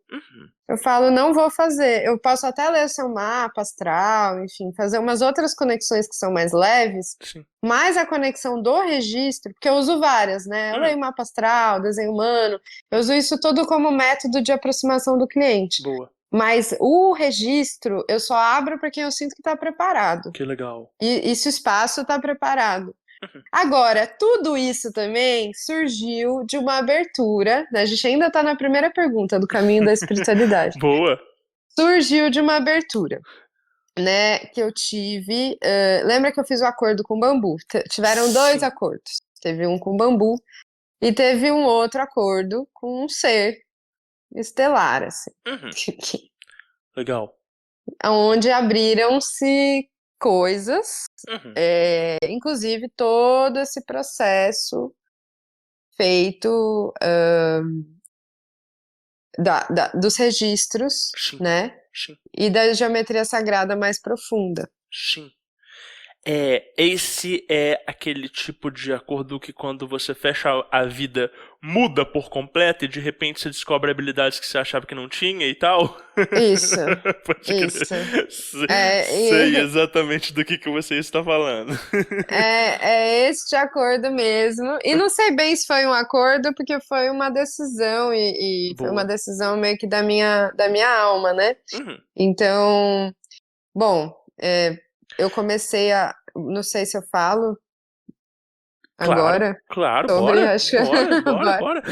F: Eu falo, não vou fazer. Eu posso até ler o seu mapa astral, enfim, fazer umas outras conexões que são mais leves,
D: Sim.
F: mas a conexão do registro, porque eu uso várias, né? Eu leio mapa astral, desenho humano, eu uso isso tudo como método de aproximação do cliente.
D: Boa.
F: Mas o registro eu só abro para quem eu sinto que está preparado.
D: Que legal.
F: E se o espaço está preparado. Agora, tudo isso também surgiu de uma abertura, né? A gente ainda está na primeira pergunta do caminho da espiritualidade.
D: Boa.
F: Surgiu de uma abertura, né? Que eu tive. Lembra que eu fiz o acordo com o bambu? Tiveram dois acordos. Teve um com o bambu e teve um outro acordo com um ser estelar, assim.
D: Legal.
F: Onde abriram-se coisas, inclusive todo esse processo feito dos registros,
D: Sim.
F: né?
D: Sim.
F: E da geometria sagrada mais profunda.
D: Sim. Esse é aquele tipo de acordo que quando você fecha a vida muda por completo e de repente você descobre habilidades que você achava que não tinha e tal?
F: Isso,
D: Pode crer.
F: isso.
D: Sei exatamente do que você está falando.
F: É este acordo mesmo. E não sei bem se foi um acordo, porque foi uma decisão, e foi uma decisão meio que da minha alma, né? Então, bom, eu comecei não sei se eu falo agora.
D: Claro,
F: sobre,
D: bora,
F: acho que-
D: bora.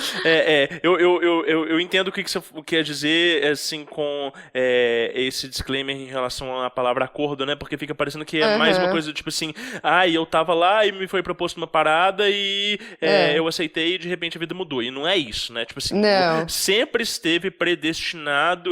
D: Eu entendo o que você quer dizer, assim, com esse disclaimer em relação à palavra acordo, né? Porque fica parecendo que é mais uma coisa do tipo assim, eu tava lá e me foi proposto uma parada e eu aceitei e de repente a vida mudou. E não é isso, né? Tipo assim,
F: Não.
D: sempre esteve predestinado,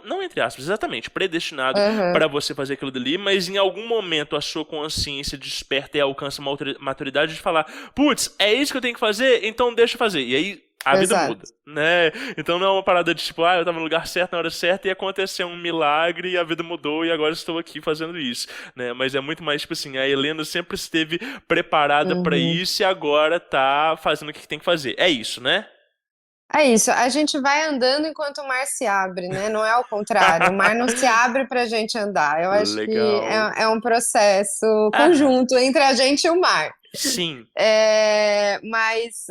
D: não entre aspas, exatamente, predestinado para você fazer aquilo dali, mas em algum momento a sua consciência desperta e alcança uma maturidade de falar, putz, é isso que eu tenho que fazer, então deixa eu fazer. E aí a vida muda, né? Então não é uma parada de tipo, eu tava no lugar certo, na hora certa, e aconteceu um milagre e a vida mudou e agora estou aqui fazendo isso, né? Mas é muito mais tipo assim, a Helena sempre esteve preparada pra isso e agora tá fazendo o que tem que fazer. É isso, né?
F: É isso, a gente vai andando enquanto o mar se abre, né? Não é o contrário, o mar não se abre pra gente andar. Eu acho que é um processo conjunto entre a gente e o mar.
D: Sim.
F: Mas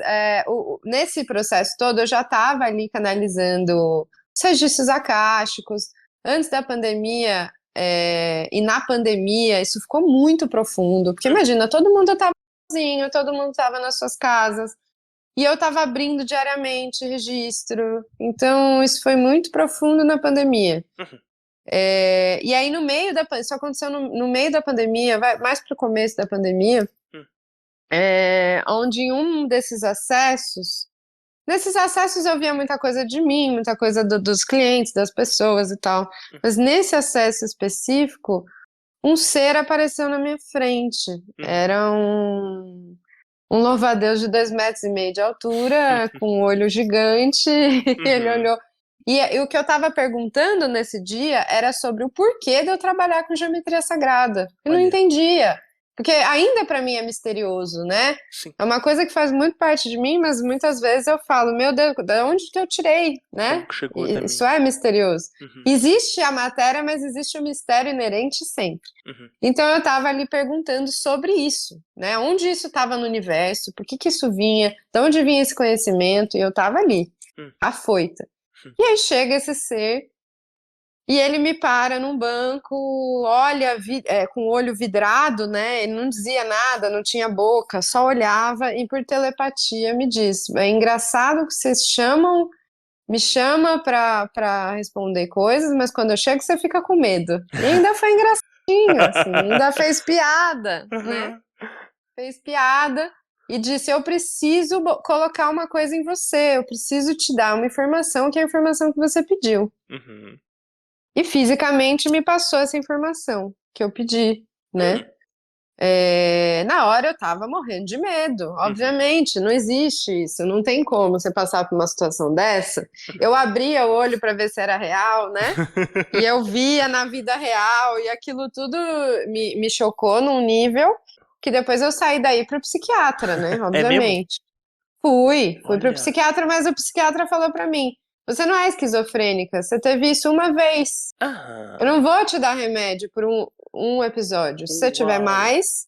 F: nesse processo todo eu já estava ali canalizando os registros akáshicos. Antes da pandemia e na pandemia isso ficou muito profundo, porque imagina, todo mundo estava sozinho, todo mundo estava nas suas casas. E eu estava abrindo diariamente registro. Então, isso foi muito profundo na pandemia. E aí, no meio da pandemia, isso aconteceu no meio da pandemia, mais para o começo da pandemia, onde em um desses acessos eu via muita coisa de mim, muita coisa dos clientes, das pessoas e tal. Mas nesse acesso específico, um ser apareceu na minha frente. Era um louva-a-Deus de 2,5 metros de altura, com um olho gigante. Ele olhou. E o que eu estava perguntando nesse dia era sobre o porquê de eu trabalhar com geometria sagrada. Eu não entendia. Porque ainda para mim é misterioso, né?
D: Sim.
F: É uma coisa que faz muito parte de mim, mas muitas vezes eu falo, meu Deus, de onde que eu tirei, né?
D: Como que chegou até
F: Isso
D: mim?
F: é misterioso. Existe a matéria, mas existe o mistério inerente sempre. Então eu estava ali perguntando sobre isso, né? Onde isso estava no universo, por que isso vinha, de onde vinha esse conhecimento, e eu estava ali, afoita. E aí chega esse ser, e ele me para num banco, olha, com o olho vidrado, né? Ele não dizia nada, não tinha boca, só olhava e por telepatia me disse: é engraçado que vocês me chama pra responder coisas, mas quando eu chego você fica com medo. E ainda foi engraçadinho, assim, ainda fez piada, né? Fez piada e disse: eu preciso colocar uma coisa em você, eu preciso te dar uma informação que é a informação que você pediu. E fisicamente me passou essa informação que eu pedi, né? Na hora eu tava morrendo de medo, obviamente, não existe isso, não tem como você passar por uma situação dessa. Eu abria o olho para ver se era real, né? E eu via na vida real, e aquilo tudo me chocou num nível que depois eu saí daí pro psiquiatra, né? Obviamente. Fui pro psiquiatra, mas o psiquiatra falou para mim: você não é esquizofrênica, você teve isso uma vez. Eu não vou te dar remédio por um episódio. Se você tiver mais,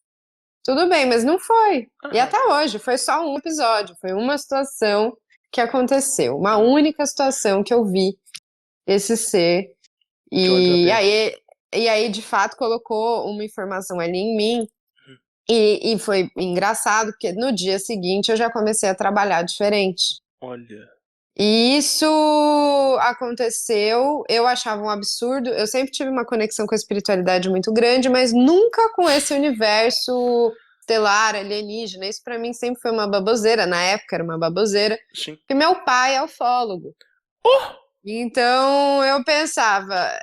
F: tudo bem, mas não foi. E até hoje, foi só um episódio, foi uma situação que aconteceu, uma única situação que eu vi esse ser. E aí, de fato, colocou uma informação ali em mim. E foi engraçado, porque no dia seguinte eu já comecei a trabalhar diferente.
D: Olha.
F: E isso aconteceu, eu achava um absurdo, eu sempre tive uma conexão com a espiritualidade muito grande, mas nunca com esse universo estelar, alienígena. Isso pra mim sempre foi uma baboseira, na época era uma baboseira,
D: Sim.
F: porque meu pai é ufólogo. Então eu pensava,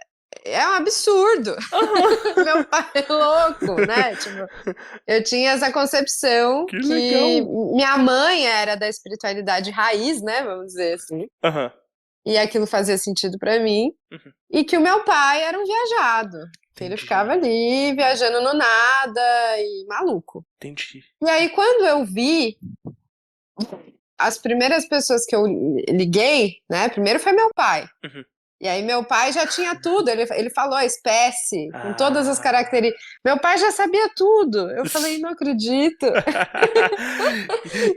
F: é um absurdo. Meu pai é louco, né? Tipo, eu tinha essa concepção que minha mãe era da espiritualidade raiz, né? Vamos dizer assim. E aquilo fazia sentido pra mim. E que o meu pai era um viajado. Que ele ficava ali, viajando no nada e maluco.
D: Entendi.
F: E aí, quando eu vi, as primeiras pessoas que eu liguei, né? Primeiro foi meu pai. E aí meu pai já tinha tudo, ele falou a espécie, com todas as características. Meu pai já sabia tudo. Eu falei, não acredito.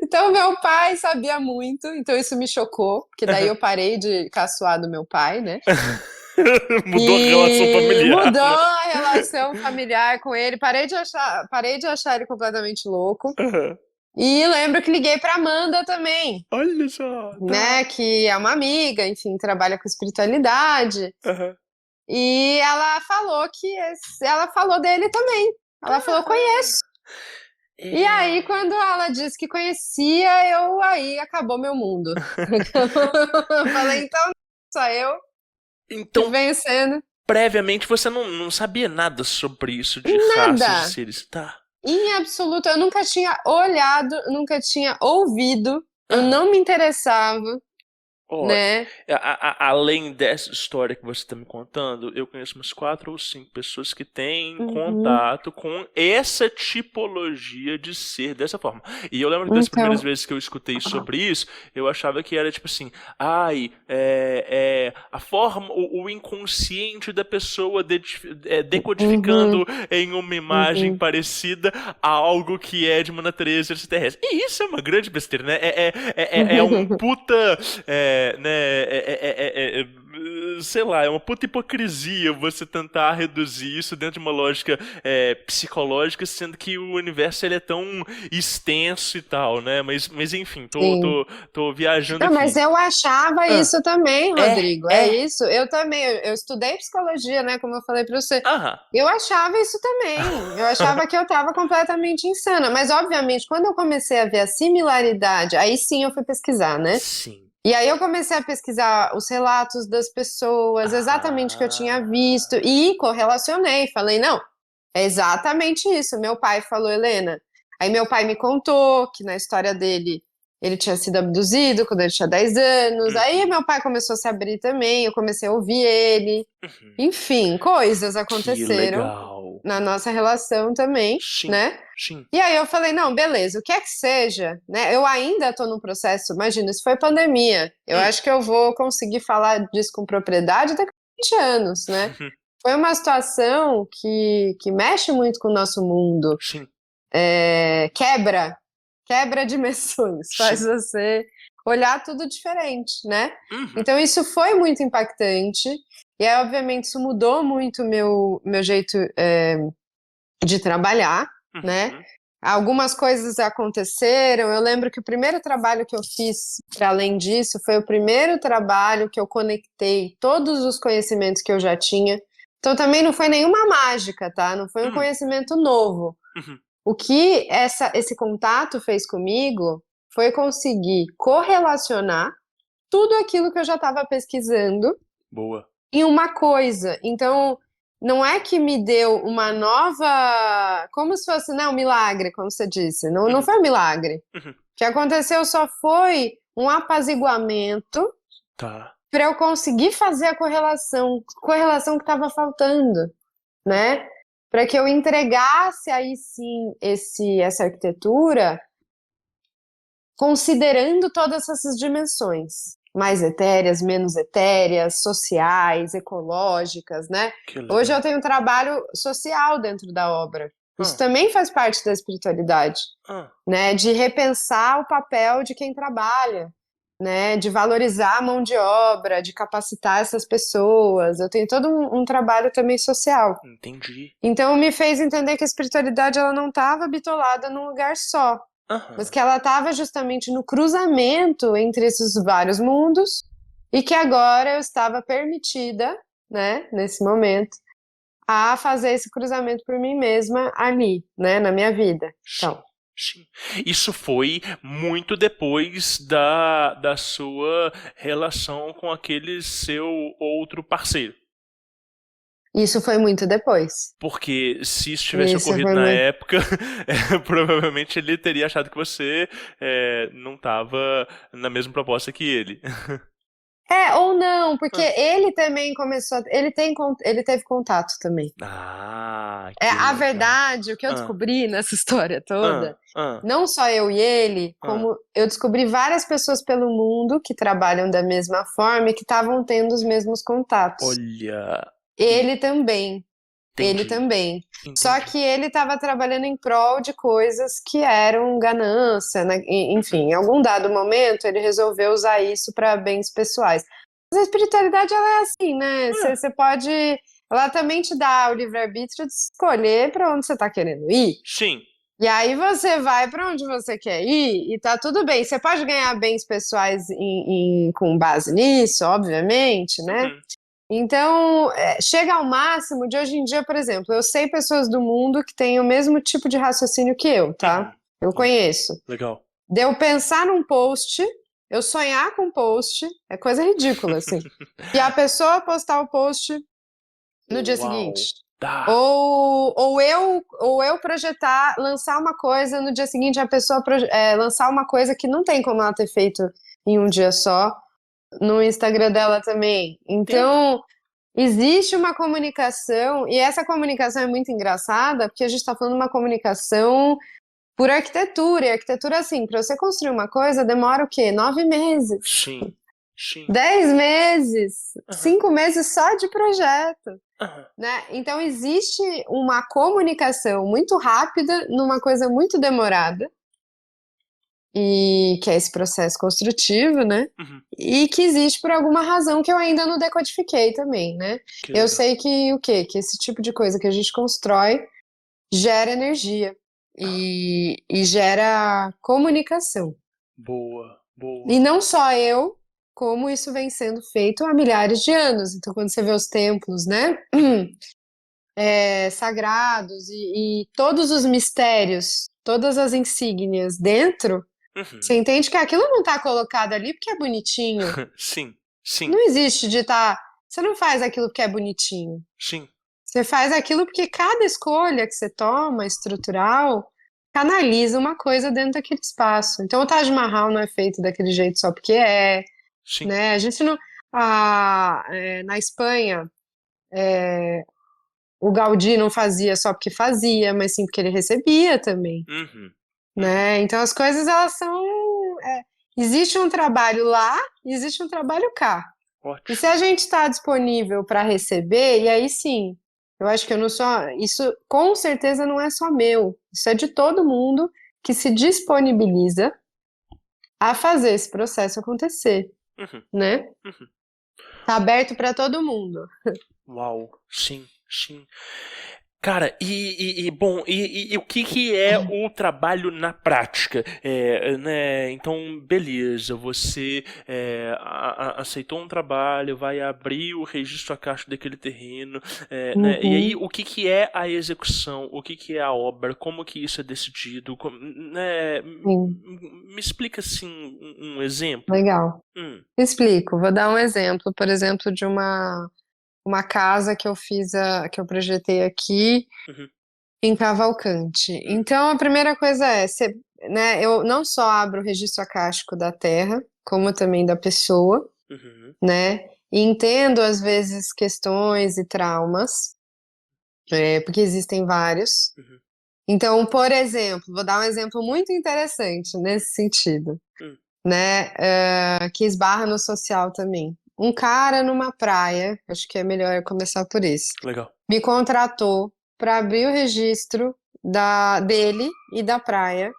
F: Então meu pai sabia muito, então isso me chocou, porque daí eu parei de caçoar do meu pai, né?
D: Mudou a relação familiar.
F: Mudou a relação familiar com ele, parei de achar ele completamente louco. E lembro que liguei pra Amanda também.
D: Olha só.
F: Né, que é uma amiga, enfim, trabalha com espiritualidade. E ela falou ela falou dele também. Ela falou, conheço. E aí, quando ela disse que conhecia, aí acabou meu mundo. Eu falei, então, só eu que venho sendo.
D: Previamente você não sabia nada sobre isso de raças de seres, tá?
F: Em absoluto, eu nunca tinha olhado, nunca tinha ouvido, eu não me interessava, né?
D: Além dessa história que você está me contando, eu conheço umas 4 ou 5 pessoas que têm contato com essa tipologia de ser dessa forma. E eu lembro que das primeiras vezes que eu escutei sobre isso, eu achava que era tipo assim, a forma, o inconsciente da pessoa decodificando em uma imagem parecida a algo que é de uma natureza extraterrestre. E isso é uma grande besteira, né? É um puta sei lá, é uma puta hipocrisia você tentar reduzir isso dentro de uma lógica psicológica, sendo que o universo ele é tão extenso e tal, né? Mas enfim,
F: Sim.
D: tô viajando
F: Não,
D: aqui.
F: mas eu achava
D: Ah.
F: isso também, Rodrigo. É
D: é.
F: isso. Eu também. Eu estudei psicologia, né? Como eu falei pra você.
D: Aham.
F: Eu achava isso também. Eu achava que eu estava completamente insana. Mas, obviamente, quando eu comecei a ver a similaridade, aí sim eu fui pesquisar, né?
D: Sim.
F: E aí eu comecei a pesquisar os relatos das pessoas, exatamente o que eu tinha visto, e correlacionei. Falei, não, é exatamente isso. Meu pai falou, Helena. Aí meu pai me contou que na história dele, ele tinha sido abduzido quando ele tinha 10 anos. Aí meu pai começou a se abrir também, eu comecei a ouvir ele. Enfim, coisas
D: Que
F: aconteceram
D: legal.
F: na nossa relação também,
D: Sim.
F: né?
D: Sim.
F: E aí eu falei, não, beleza, o que é que seja, né? Eu ainda tô no processo, imagina, isso foi pandemia. Eu acho que eu vou conseguir falar disso com propriedade daqui a 20 anos, né? Foi uma situação que mexe muito com o nosso mundo.
D: Sim.
F: Quebra dimensões, faz você olhar tudo diferente, né? Então isso foi muito impactante. E aí, obviamente, isso mudou muito o meu jeito de trabalhar, né? Algumas coisas aconteceram. Eu lembro que o primeiro trabalho que eu fiz, para além disso, foi o primeiro trabalho que eu conectei todos os conhecimentos que eu já tinha. Então também não foi nenhuma mágica, tá? Não foi um conhecimento novo. O que esse contato fez comigo foi conseguir correlacionar tudo aquilo que eu já estava pesquisando
D: Boa.
F: em uma coisa. Então, não é que me deu uma nova... Como se fosse, um milagre, como você disse. Não foi um milagre. O que aconteceu só foi um apaziguamento para eu conseguir fazer a correlação que estava faltando, né? Para que eu entregasse aí sim essa arquitetura considerando todas essas dimensões, mais etéreas, menos etéreas, sociais, ecológicas, né? Hoje eu tenho um trabalho social dentro da obra. Isso também faz parte da espiritualidade, né? De repensar o papel de quem trabalha, né? De valorizar a mão de obra, de capacitar essas pessoas. Eu tenho todo um trabalho também social.
D: Entendi.
F: Então me fez entender que a espiritualidade ela não estava bitolada num lugar só, mas que ela estava justamente no cruzamento entre esses vários mundos e que agora eu estava permitida, né, nesse momento, a fazer esse cruzamento por mim mesma ali, né, na minha vida. Então,
D: Sim. Isso foi muito depois da sua relação com aquele seu outro parceiro.
F: isso foi muito depois.
D: Porque se isso tivesse
F: Isso
D: ocorrido
F: foi
D: na
F: muito...
D: época, provavelmente ele teria achado que você não estava na mesma proposta que ele.
F: ou não, porque ele também começou, ele teve contato também.
D: Que
F: A
D: legal.
F: verdade, o que eu descobri nessa história toda, não só eu e ele, como eu descobri várias pessoas pelo mundo que trabalham da mesma forma e que estavam tendo os mesmos contatos.
D: Olha.
F: Ele também.
D: Entendi.
F: Ele também.
D: Entendi.
F: Só que ele estava trabalhando em prol de coisas que eram ganância, né? Enfim, em algum dado momento ele resolveu usar isso para bens pessoais. Mas a espiritualidade ela é assim, né? Você pode... Ela também te dá o livre-arbítrio de escolher para onde você está querendo ir.
D: Sim.
F: E aí você vai para onde você quer ir e tá tudo bem. Você pode ganhar bens pessoais com base nisso, obviamente, né? Então, chega ao máximo de hoje em dia, por exemplo, eu sei pessoas do mundo que têm o mesmo tipo de raciocínio que eu, tá? Eu conheço.
D: Legal.
F: De eu pensar num post, eu sonhar com um post, é coisa ridícula, assim. E a pessoa postar o post no dia seguinte. Ou eu projetar, lançar uma coisa, no dia seguinte a pessoa lançar uma coisa que não tem como ela ter feito em um dia só, no Instagram dela também. Então, existe uma comunicação, e essa comunicação é muito engraçada, porque a gente está falando de uma comunicação por arquitetura, e arquitetura, assim, para você construir uma coisa, demora o quê? 9 meses.
D: Sim.
F: 10 meses, 5 meses só de projeto. Né? Então existe uma comunicação muito rápida numa coisa muito demorada. e que é esse processo construtivo, né?
D: Uhum.
F: E que existe por alguma razão que eu ainda não decodifiquei também, né?
D: Que
F: Eu
D: legal.
F: sei que o quê? Que esse tipo de coisa que a gente constrói gera energia e gera comunicação.
D: Boa, boa.
F: E não só eu, como isso vem sendo feito há milhares de anos. Então, quando você vê os templos, né? Sagrados e todos os mistérios, todas as insígnias dentro,
D: Uhum.
F: você entende que aquilo não está colocado ali porque é bonitinho.
D: Sim, sim,
F: Não existe de estar. Você não faz aquilo porque é bonitinho.
D: sim.
F: Você faz aquilo porque cada escolha que você toma, estrutural, canaliza uma coisa dentro daquele espaço. Então, o Taj Mahal não é feito daquele jeito só porque
D: Sim.
F: né? A gente não. Na Espanha, o Gaudí não fazia só porque fazia, mas sim porque ele recebia também,
D: Uhum.
F: né? Então, as coisas, elas são. Existe um trabalho lá, existe um trabalho cá. E
D: Ótimo.
F: se a gente está disponível para receber, e aí sim, eu acho que eu não sou. Isso com certeza não é só meu, isso é de todo mundo que se disponibiliza a fazer esse processo acontecer,
D: Uhum.
F: né?
D: Uhum.
F: Tá aberto para todo mundo.
D: Uau, sim, sim. Cara, bom, o que é o trabalho na prática? Né, então, beleza, você aceitou um trabalho, vai abrir o registro acástico daquele terreno, né, e aí o que é a execução, o que é a obra, como que isso é decidido, né, me explica assim um exemplo.
F: Legal. Explico, vou dar um exemplo, por exemplo, de uma casa que eu fiz, que eu projetei aqui
D: Uhum.
F: em Cavalcante. Então, a primeira coisa é, né, eu não só abro o registro acástico da terra, como também da pessoa,
D: Uhum.
F: né, e entendo, às vezes, questões e traumas, porque existem vários.
D: Uhum.
F: Então, por exemplo, vou dar um exemplo muito interessante nesse sentido, né, que esbarra no social também. Um cara numa praia, acho que é melhor começar por esse,
D: Legal.
F: me contratou para abrir o registro dele e da praia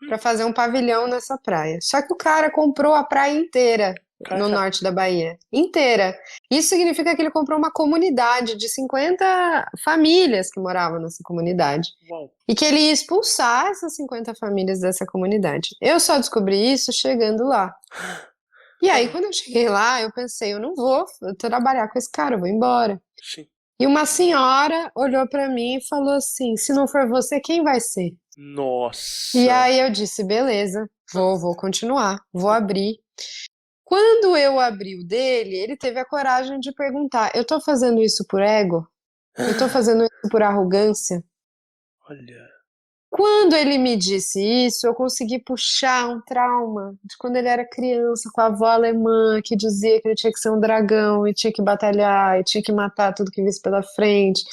F: para fazer um pavilhão nessa praia. Só que o cara comprou a praia inteira no norte da Bahia, inteira. Isso significa que ele comprou uma comunidade de 50 famílias que moravam nessa comunidade.
D: Uau.
F: E que ele ia expulsar essas 50 famílias dessa comunidade. Eu só descobri isso chegando lá. E aí, quando eu cheguei lá, eu pensei, eu não vou trabalhar com esse cara, eu vou embora.
D: Sim.
F: E uma senhora olhou para mim e falou assim, se não for você, quem vai ser?
D: Nossa.
F: E aí eu disse, beleza, vou continuar, vou abrir. Quando eu abri o dele, ele teve a coragem de perguntar, eu tô fazendo isso por ego? Eu tô fazendo isso por arrogância?
D: Olha.
F: Quando ele me disse isso, eu consegui puxar um trauma de quando ele era criança, com a avó alemã que dizia que ele tinha que ser um dragão e tinha que batalhar e tinha que matar tudo que visse pela frente.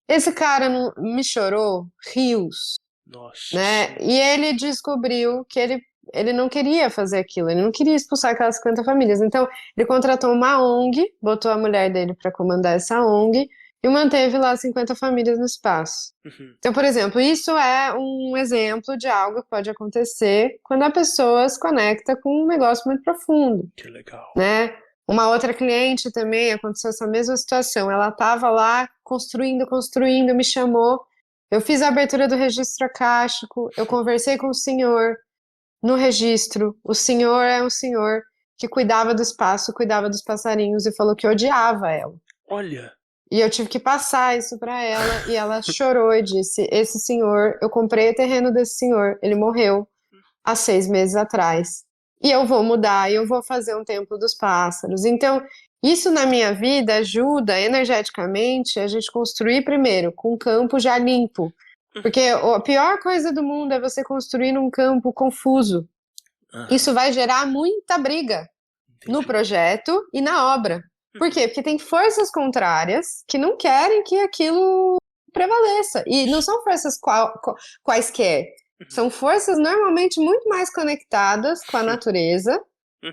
F: Esse cara me chorou rios,
D: Nossa.
F: né? E ele descobriu que ele não queria fazer aquilo, ele não queria expulsar aquelas 50 famílias. Então, ele contratou uma ONG, botou a mulher dele para comandar essa ONG e manteve lá 50 famílias no espaço.
D: Uhum.
F: Então, por exemplo, isso é um exemplo de algo que pode acontecer quando a pessoa se conecta com um negócio muito profundo.
D: Que legal.
F: Né? Uma outra cliente também aconteceu essa mesma situação. Ela estava lá construindo, me chamou. Eu fiz a abertura do registro acástico, eu conversei com o senhor no registro. O senhor é um senhor que cuidava do espaço, cuidava dos passarinhos e falou que odiava ela.
D: Olha.
F: E eu tive que passar isso para ela e ela chorou e disse: esse senhor, eu comprei o terreno desse senhor, ele morreu há 6 meses atrás. E eu vou mudar, e eu vou fazer um templo dos pássaros. Então, isso na minha vida ajuda energeticamente a gente construir primeiro com um campo já limpo. Porque a pior coisa do mundo é você construir num campo confuso. Isso vai gerar muita briga no projeto e na obra. Por quê? Porque tem forças contrárias que não querem que aquilo prevaleça. E não são forças quaisquer. São forças normalmente muito mais conectadas com a natureza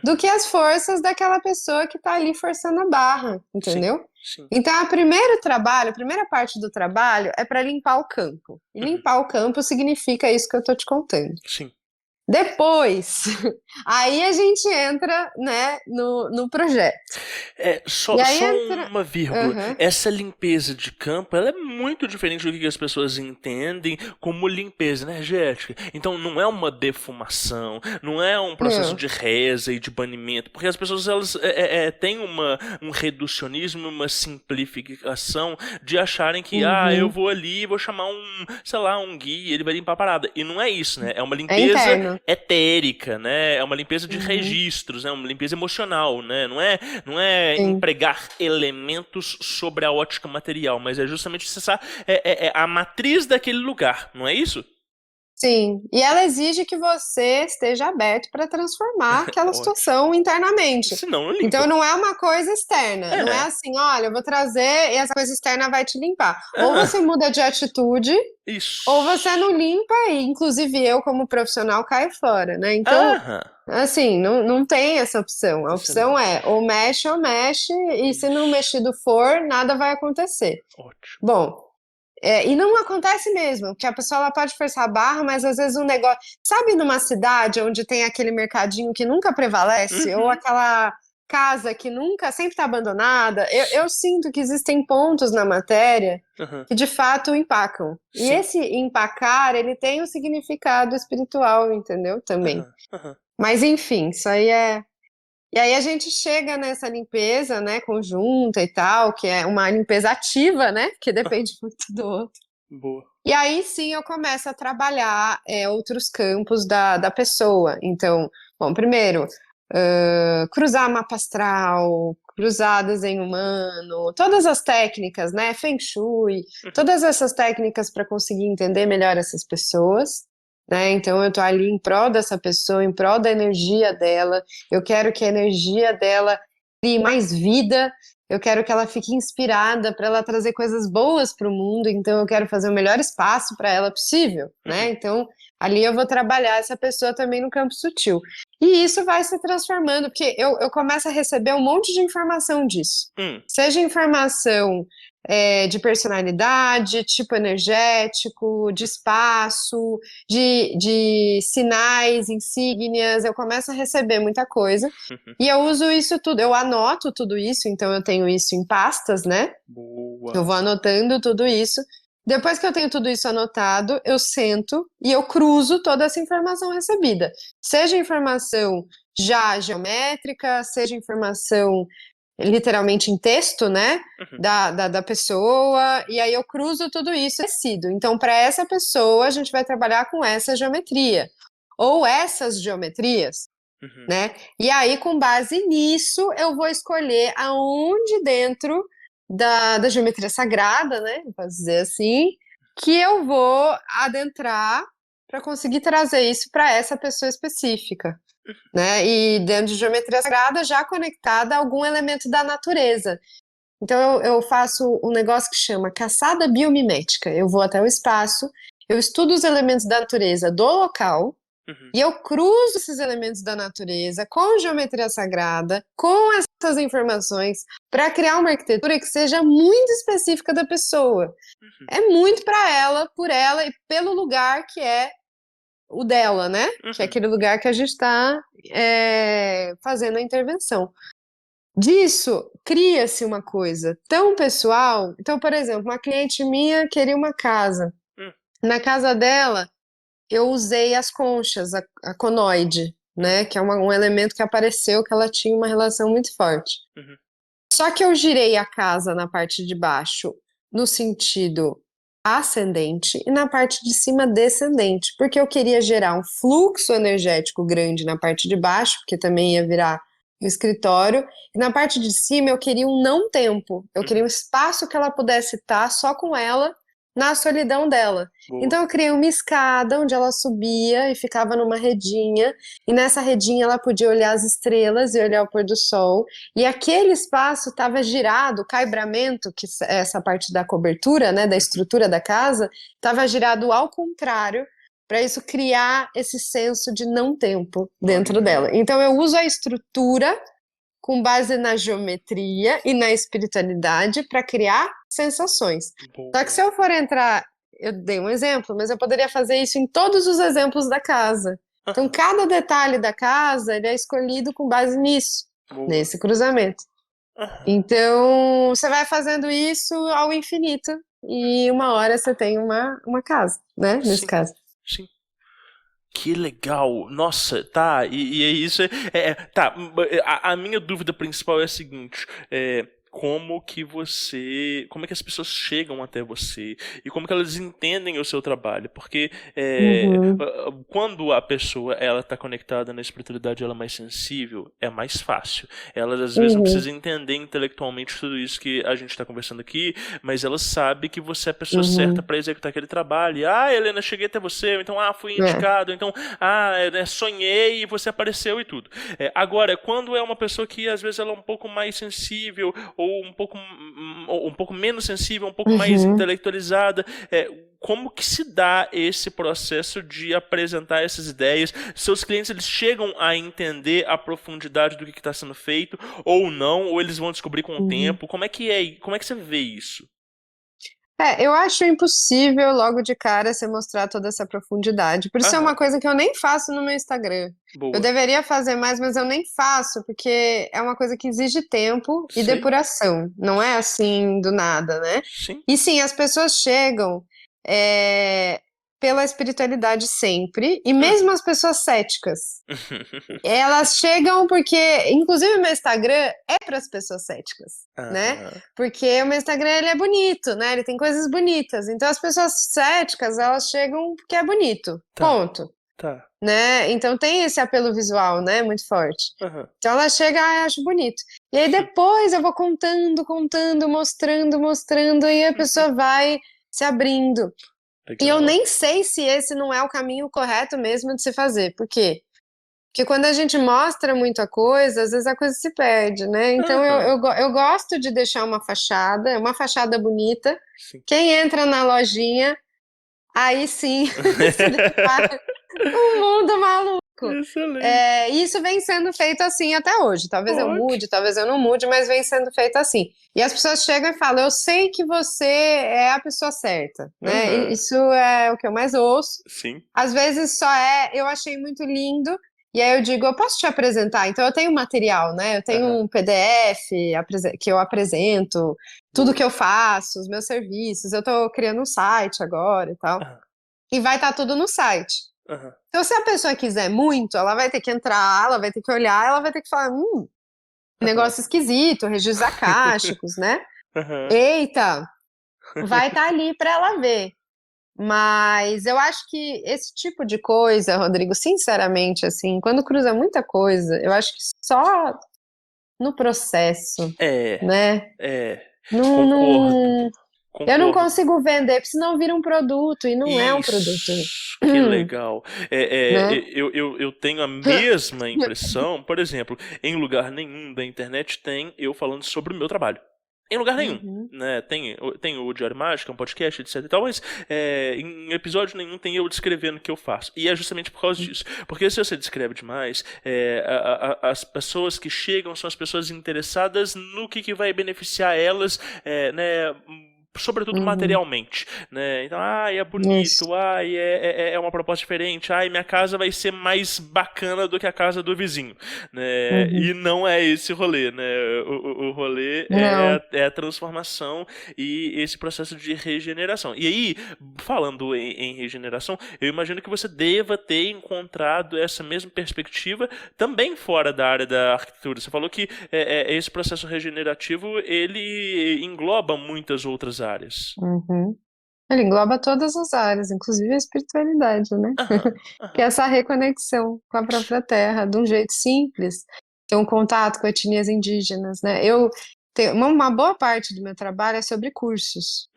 F: do que as forças daquela pessoa que está ali forçando a barra, entendeu?
D: Sim.
F: Então, a primeira parte do trabalho é para limpar o campo. E limpar o campo significa isso que eu estou te contando.
D: Sim.
F: Depois, aí a gente entra, né, no projeto.
D: Só
F: E aí
D: uma vírgula.
F: Aham.
D: Essa limpeza de campo, ela é muito diferente do que as pessoas entendem como limpeza energética. Então não é uma defumação, não é um processo
F: Não.
D: de reza e de banimento, porque as pessoas elas têm um reducionismo, uma simplificação de acharem que eu vou ali e vou chamar sei lá, um guia, ele vai limpar a parada. E não é isso, né? É uma
F: É
D: limpeza
F: interno.
D: etérica, né? É uma limpeza de registros, né? Uma limpeza emocional, né? Não é
F: Sim.
D: empregar elementos sobre a ótica material, mas é justamente acessar a matriz daquele lugar, não é isso?
F: Sim, e ela exige que você esteja aberto para transformar aquela
D: Ótimo.
F: situação internamente.
D: Senão não limpa.
F: Então não é uma coisa externa, não é assim, olha, eu vou trazer e essa coisa externa vai te limpar. Ou você muda de atitude,
D: Isso.
F: ou você não limpa e inclusive eu como profissional caio fora, né? Então, assim, não tem essa opção. A opção é ou mexe, e se não mexido for, nada vai acontecer.
D: Ótimo.
F: Bom, e não acontece mesmo, porque a pessoa ela pode forçar a barra, mas às vezes um negócio. Sabe numa cidade onde tem aquele mercadinho que nunca prevalece? Ou aquela casa que nunca, sempre está abandonada? Eu sinto que existem pontos na matéria que de fato empacam. E
D: Sim.
F: esse empacar, ele tem um significado espiritual, entendeu? Também. Mas enfim, isso aí é. E aí a gente chega nessa limpeza, né, conjunta e tal, que é uma limpeza ativa, né, que depende muito do outro.
D: Boa.
F: E aí sim eu começo a trabalhar outros campos da pessoa. Então, bom, primeiro, cruzar mapa astral, cruzar desenho humano, todas as técnicas, né, Feng Shui, todas essas técnicas para conseguir entender melhor essas pessoas. Né? Então eu tô ali em prol dessa pessoa, em prol da energia dela, eu quero que a energia dela crie mais vida, eu quero que ela fique inspirada para ela trazer coisas boas para o mundo, então eu quero fazer o melhor espaço para ela possível, né? Então ali eu vou trabalhar essa pessoa também no campo sutil. E isso vai se transformando, porque eu começo a receber um monte de informação disso. Seja informação de personalidade, tipo energético, de espaço, de sinais, insígnias, eu começo a receber muita coisa. E eu uso isso tudo, eu anoto tudo isso, então eu tenho isso em pastas, né?
D: Boa.
F: Eu vou anotando tudo isso. Depois que eu tenho tudo isso anotado, eu sento e eu cruzo toda essa informação recebida. Seja informação já geométrica, seja informação literalmente em texto, né, da pessoa, e aí eu cruzo tudo isso tecido. Então, para essa pessoa, a gente vai trabalhar com essa geometria, ou essas geometrias, né, e aí, com base nisso, eu vou escolher aonde dentro da geometria sagrada, né, posso dizer assim, que eu vou adentrar para conseguir trazer isso para essa pessoa específica. Né? E dentro de geometria sagrada já conectada a algum elemento da natureza. Então eu faço um negócio que chama caçada biomimética. Eu vou até o espaço, eu estudo os elementos da natureza do local e eu cruzo esses elementos da natureza com geometria sagrada, com essas informações, para criar uma arquitetura que seja muito específica da pessoa. É muito para ela, por ela e pelo lugar que é o dela, né? Que é aquele lugar que a gente está fazendo a intervenção. Disso, cria-se uma coisa tão pessoal. Então, por exemplo, uma cliente minha queria uma casa. Na casa dela, eu usei as conchas, a conoide, né? Que é um elemento que apareceu, que ela tinha uma relação muito forte. Só que eu girei a casa na parte de baixo, no sentido ascendente e na parte de cima descendente, porque eu queria gerar um fluxo energético grande na parte de baixo, porque também ia virar um escritório, e na parte de cima eu queria um não tempo, eu queria um espaço que ela pudesse estar só com ela, na solidão dela. Então eu criei uma escada onde ela subia e ficava numa redinha, e nessa redinha ela podia olhar as estrelas e olhar o pôr do sol, e aquele espaço estava girado, o caibramento, que é essa parte da cobertura, né, da estrutura da casa, estava girado ao contrário, para isso criar esse senso de não tempo dentro dela. Então eu uso a estrutura com base na geometria e na espiritualidade para criar sensações. Só que se eu for entrar, eu dei um exemplo, mas eu poderia fazer isso em todos os exemplos da casa. Então, cada detalhe da casa ele é escolhido com base nisso,
D: Boa.
F: nesse cruzamento. Então, você vai fazendo isso ao infinito e uma hora você tem uma casa, né? Nesse
D: Sim.
F: caso.
D: Sim. Que legal. Nossa, tá. E é isso. Tá. A minha dúvida principal é a seguinte. Como é que as pessoas chegam até você e como que elas entendem o seu trabalho, porque quando a pessoa ela está conectada na espiritualidade, ela é mais sensível, é mais fácil. Ela às vezes não precisa entender intelectualmente tudo isso que a gente está conversando aqui, mas ela sabe que você é a pessoa certa para executar aquele trabalho. Helena, cheguei até você, ou então fui indicado, ou então sonhei e você apareceu e tudo. Agora, quando é uma pessoa que às vezes ela é um pouco mais sensível ou um pouco menos sensível, um pouco mais intelectualizada, como que se dá esse processo de apresentar essas ideias? Seus clientes eles chegam a entender a profundidade do que está sendo feito ou não, ou eles vão descobrir com o tempo? Como é que você vê isso?
F: Eu acho impossível logo de cara você mostrar toda essa profundidade. Por isso é uma coisa que eu nem faço no meu Instagram.
D: Boa.
F: Eu deveria fazer mais, mas eu nem faço, porque é uma coisa que exige tempo e
D: Sim.
F: depuração. Não é assim do nada, né?
D: Sim.
F: E sim, as pessoas chegam pela espiritualidade sempre, e mesmo as pessoas céticas. Elas chegam porque, inclusive o meu Instagram é para as pessoas céticas, né? Porque o meu Instagram ele é bonito, né? Ele tem coisas bonitas. Então as pessoas céticas, elas chegam porque é bonito. Ponto.
D: Tá.
F: Né? Então tem esse apelo visual, né? Muito forte. Então ela chega, eu acho bonito. E aí depois eu vou contando, mostrando, e a pessoa vai se abrindo.
D: Legal.
F: E eu nem sei se esse não é o caminho correto mesmo de se fazer. Por quê? Porque quando a gente mostra muita coisa, às vezes a coisa se perde, né? Então eu gosto de deixar uma fachada bonita.
D: Sim.
F: Quem entra na lojinha, aí sim se depara um mundo maluco.
D: Excelente.
F: Isso vem sendo feito assim até hoje. Talvez eu mude, talvez eu não mude, mas vem sendo feito assim. E as pessoas chegam e falam, eu sei que você é a pessoa certa, né? Isso é o que eu mais ouço.
D: Sim.
F: Às vezes eu achei muito lindo, e aí eu digo, eu posso te apresentar? Então eu tenho material, né? Eu tenho um PDF que eu apresento, tudo que eu faço, os meus serviços. Eu tô criando um site agora e tal. E vai estar tudo no site. Então se a pessoa quiser muito, ela vai ter que entrar, ela vai ter que olhar, ela vai ter que falar, negócio esquisito, registros acásticos, né? Eita, vai estar ali para ela ver. Mas eu acho que esse tipo de coisa, Rodrigo, sinceramente, assim, quando cruza muita coisa, eu acho que só no processo, né?
D: Concordo.
F: Eu não consigo vender, porque senão vira um produto, e não é um produto.
D: Que legal.
F: Né?
D: Eu tenho a mesma impressão, por exemplo, em lugar nenhum da internet tem eu falando sobre o meu trabalho. Em lugar nenhum, né? Tem o Diário Mágico, um podcast, etc e tal, mas em episódio nenhum tem eu descrevendo o que eu faço. E é justamente por causa disso. Porque se você descreve demais, as pessoas que chegam são as pessoas interessadas no que vai beneficiar elas, né? Sobretudo materialmente, né? Então, é bonito, é uma proposta diferente, minha casa vai ser mais bacana do que a casa do vizinho, né? E não é esse o rolê, né? O rolê é a transformação e esse processo de regeneração. E aí, falando em regeneração, eu imagino que você deva ter encontrado essa mesma perspectiva também fora da área da arquitetura. Você falou que esse processo regenerativo, ele engloba muitas outras áreas.
F: Ele engloba todas as áreas, inclusive a espiritualidade, né? Que é essa reconexão com a própria terra, de um jeito simples, ter um contato com etnias indígenas, né? Uma boa parte do meu trabalho é sobre cursos.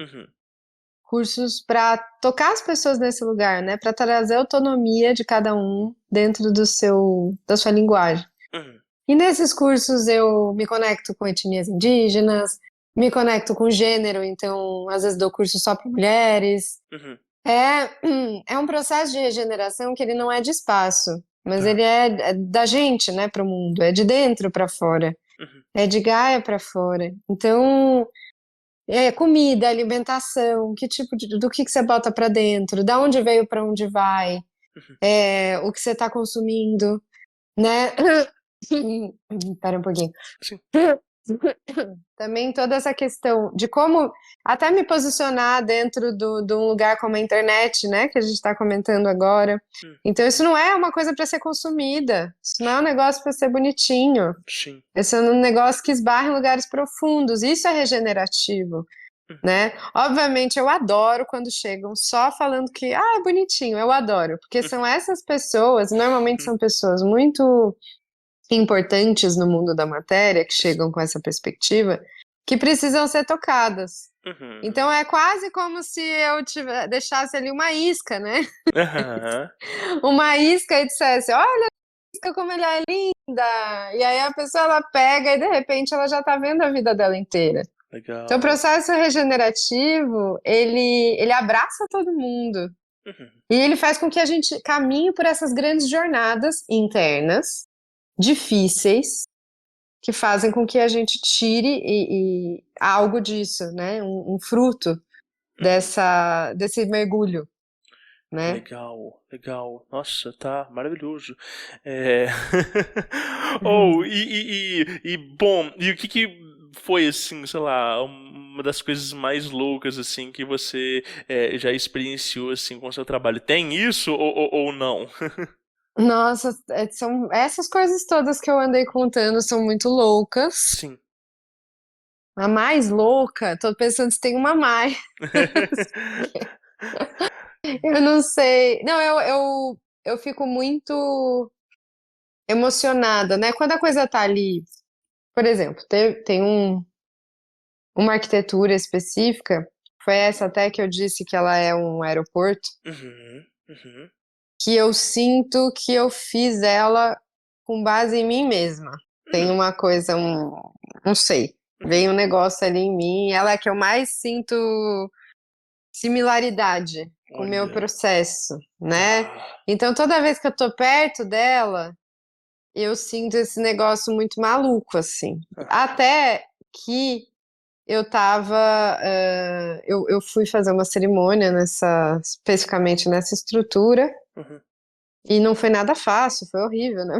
F: Cursos para tocar as pessoas nesse lugar, né? Para trazer a autonomia de cada um dentro da sua linguagem. E nesses cursos eu me conecto com etnias indígenas, me conecto com gênero, então às vezes dou curso só para mulheres. É um processo de regeneração que ele não é de espaço, mas ele é da gente, né, para o mundo, é de dentro para fora, é de Gaia para fora. Então, comida, alimentação, do que você bota para dentro, da onde veio para onde vai, o que você está consumindo, né? Espera um pouquinho.
D: Sim.
F: Também toda essa questão de como até me posicionar dentro de um lugar como a internet, né, que a gente está comentando agora. Então isso não é uma coisa para ser consumida, isso não é um negócio para ser bonitinho,
D: Sim.
F: isso é um negócio que esbarra em lugares profundos, isso é regenerativo, né? Obviamente eu adoro quando chegam só falando que, é bonitinho, eu adoro, porque são essas pessoas, normalmente são pessoas muito importantes no mundo da matéria, que chegam com essa perspectiva, que precisam ser tocadas. Então é quase como se eu deixasse ali uma isca, né? Uma isca e dissesse, olha a isca como ela é linda! E aí a pessoa ela pega e de repente ela já tá vendo a vida dela inteira.
D: Legal.
F: Então o processo regenerativo, ele abraça todo mundo. E ele faz com que a gente caminhe por essas grandes jornadas internas, difíceis, que fazem com que a gente tire algo disso, né? Um fruto desse mergulho, né?
D: Legal. Nossa, tá maravilhoso. Bom, e o que foi, assim, sei lá, uma das coisas mais loucas, assim, que você já experienciou, assim, com o seu trabalho? Tem isso ou não?
F: Nossa, são essas coisas todas que eu andei contando são muito loucas.
D: Sim.
F: A mais louca, tô pensando se tem uma mais. Eu não sei. Não, eu fico muito emocionada, né? Quando a coisa tá ali, por exemplo, tem uma arquitetura específica, foi essa até que eu disse que ela é um aeroporto, que eu sinto que eu fiz ela com base em mim mesma. Tem uma coisa, não sei, vem um negócio ali em mim, ela é que eu mais sinto similaridade com o meu processo, né? Então toda vez que eu tô perto dela, eu sinto esse negócio muito maluco, assim. Até que eu eu fui fazer uma cerimônia especificamente nessa estrutura, e não foi nada fácil, foi horrível, né?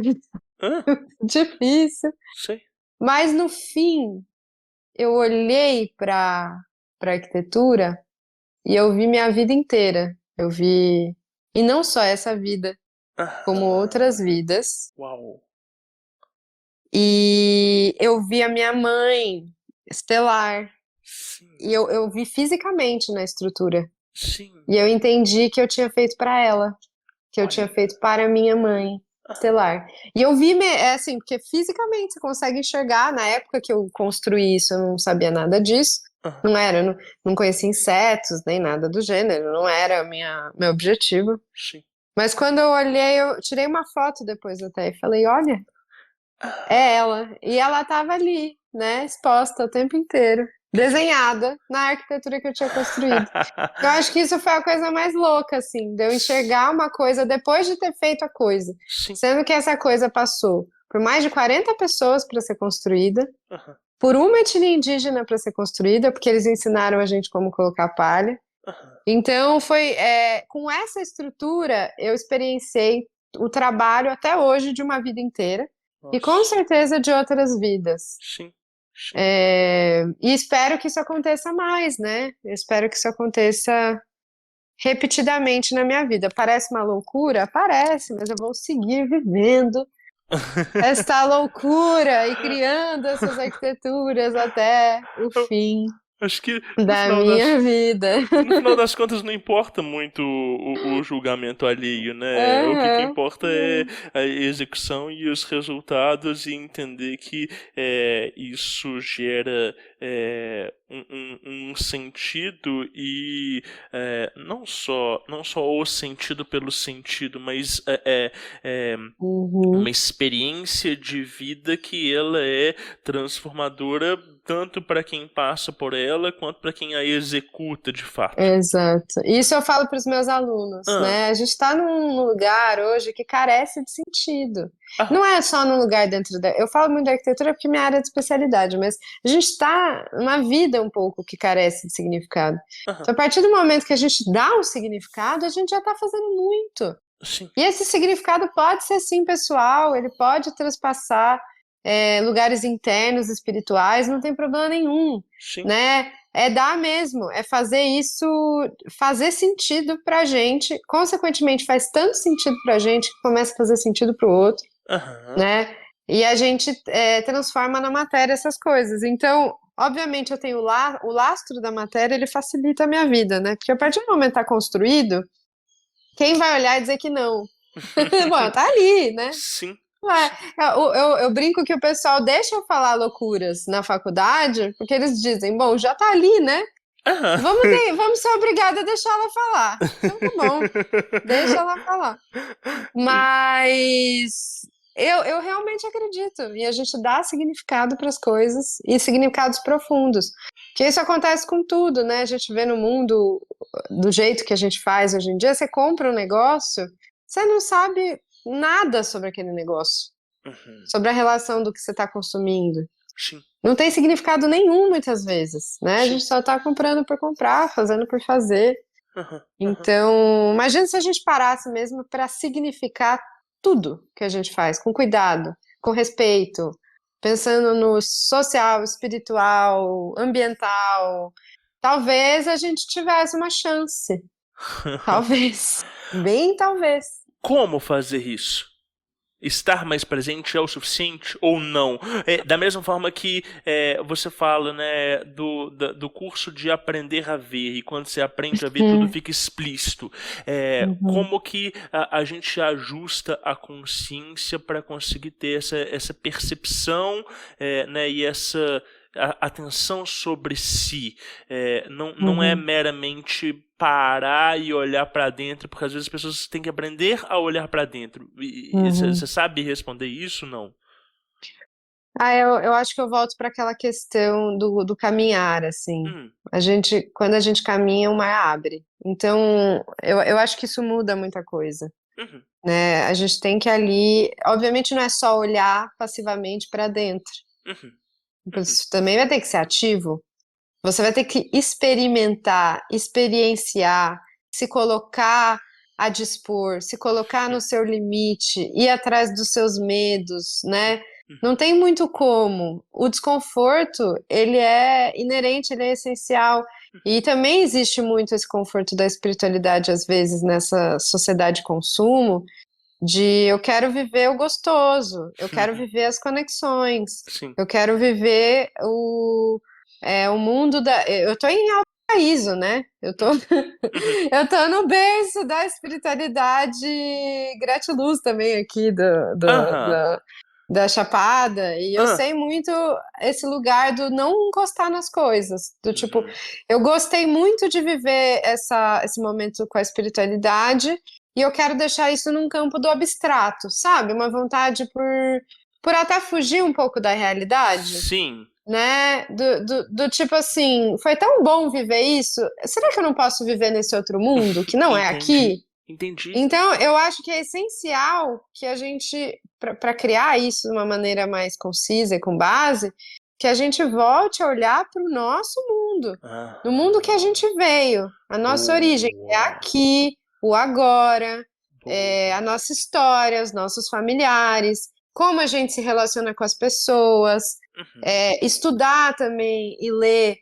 F: Difícil.
D: Sei.
F: Mas no fim, eu olhei para a arquitetura e eu vi minha vida inteira. Eu vi, e não só essa vida, como outras vidas.
D: Uau.
F: E eu vi a minha mãe estelar.
D: Sim.
F: E eu vi fisicamente na estrutura.
D: Sim.
F: E eu entendi que eu tinha feito para ela, que eu tinha feito para minha mãe estelar. E eu vi, assim, porque fisicamente você consegue enxergar. Na época que eu construí isso, eu não sabia nada disso. Não conhecia insetos, nem nada do gênero. Não era meu objetivo.
D: Sim.
F: Mas quando eu olhei, eu tirei uma foto depois até e falei, olha, é ela. E ela estava ali, né, exposta o tempo inteiro, desenhada na arquitetura que eu tinha construído. Eu acho que isso foi a coisa mais louca, assim, de eu enxergar uma coisa depois de ter feito a coisa.
D: Sim.
F: Sendo que essa coisa passou por mais de 40 pessoas para ser construída, por uma etnia indígena para ser construída, porque eles ensinaram a gente como colocar palha. Então, com essa estrutura, eu experienciei o trabalho até hoje de uma vida inteira. Nossa. E com certeza de outras vidas.
D: Sim.
F: E espero que isso aconteça mais, né? Eu espero que isso aconteça repetidamente na minha vida. Parece uma loucura? Parece, mas eu vou seguir vivendo esta loucura e criando essas arquiteturas até o fim.
D: Acho que
F: da minha vida.
D: No final das contas não importa muito o julgamento alheio, né? O que importa é a execução e os resultados, e entender que isso gera um sentido, e não só o sentido pelo sentido, mas uma experiência de vida que ela é transformadora tanto para quem passa por ela quanto para quem a executa de fato.
F: Exato. Isso eu falo para os meus alunos, né? A gente está num lugar hoje que carece de sentido. Não é só num lugar dentro da... Eu falo muito da arquitetura porque é minha área de especialidade, mas a gente está numa vida um pouco que carece de significado. Então, a partir do momento que a gente dá um significado, a gente já está fazendo muito.
D: Sim.
F: E esse significado pode ser sim pessoal, ele pode transpassar lugares internos, espirituais, não tem problema nenhum,
D: Sim.
F: né? É dar mesmo, é fazer isso fazer sentido pra gente, consequentemente faz tanto sentido pra gente que começa a fazer sentido pro outro,
D: Aham.
F: né? E a gente transforma na matéria essas coisas. Então, obviamente, eu tenho o lastro da matéria, ele facilita a minha vida, né? Porque a partir do momento que tá construído, quem vai olhar e dizer que não? Bom, tá ali, né?
D: Sim.
F: Ué, eu brinco que o pessoal deixa eu falar loucuras na faculdade, porque eles dizem, bom, já tá ali, né?
D: Aham.
F: Vamos ser obrigada a deixar ela falar. Então tá bom, deixa ela falar. Mas eu realmente acredito, e a gente dá significado para as coisas, e significados profundos. Porque isso acontece com tudo, né? A gente vê no mundo do jeito que a gente faz hoje em dia, você compra um negócio, você não sabe nada sobre aquele negócio,
D: Uhum.
F: sobre a relação do que você está consumindo.
D: Sim.
F: Não tem significado nenhum, muitas vezes, né? A
D: Sim.
F: gente só está comprando por comprar, fazendo por fazer.
D: Aham.
F: Então, imagina se a gente parasse mesmo para significar tudo que a gente faz, com cuidado, com respeito, pensando no social, espiritual, ambiental. Talvez a gente tivesse uma chance. Talvez. Bem talvez.
D: Como fazer isso? Estar mais presente é o suficiente ou não? Da mesma forma que você fala, né, do curso de aprender a ver, e quando você aprende a ver, tudo fica explícito.
F: Uhum.
D: Como que a gente ajusta a consciência para conseguir ter essa percepção, né, e essa atenção sobre si? Não é
F: Uhum.
D: meramente parar e olhar para dentro, porque às vezes as pessoas têm que aprender a olhar para dentro. E
F: Uhum.
D: você sabe responder isso, não?
F: Eu acho que eu volto para aquela questão do caminhar, assim.
D: Hum.
F: Quando a gente caminha, o mar abre. Então, eu acho que isso muda muita coisa,
D: Uhum.
F: né? A gente tem que ali, obviamente não é só olhar passivamente para dentro.
D: Uhum.
F: Isso também vai ter que ser ativo. Você vai ter que experimentar, experienciar, se colocar a dispor, se colocar no seu limite, ir atrás dos seus medos, né? Não tem muito como. O desconforto, ele é inerente, ele é essencial. E também existe muito esse conforto da espiritualidade, às vezes, nessa sociedade de consumo, de eu quero viver o gostoso, eu quero viver as conexões,
D: Sim.
F: eu quero viver o mundo da. Eu tô em alto paraíso, né? Eu tô no berço da espiritualidade gratiluz também aqui
D: Aham.
F: da Chapada, e eu
D: Ah.
F: sei muito esse lugar do não encostar nas coisas, do tipo,
D: Uhum.
F: eu gostei muito de viver esse momento com a espiritualidade, e eu quero deixar isso num campo do abstrato, sabe? Uma vontade por até fugir um pouco da realidade,
D: Sim.
F: né? Do tipo assim, foi tão bom viver isso, será que eu não posso viver nesse outro mundo que não é
D: Entendi.
F: aqui?
D: Entendi.
F: Então, eu acho que é essencial que a gente, para criar isso de uma maneira mais concisa e com base, que a gente volte a olhar para o nosso mundo, no mundo que a gente veio, a nossa origem, que é
D: Boa.
F: aqui, o agora,
D: Boa.
F: a nossa história, os nossos familiares, como a gente se relaciona com as pessoas,
D: Uhum.
F: estudar também e ler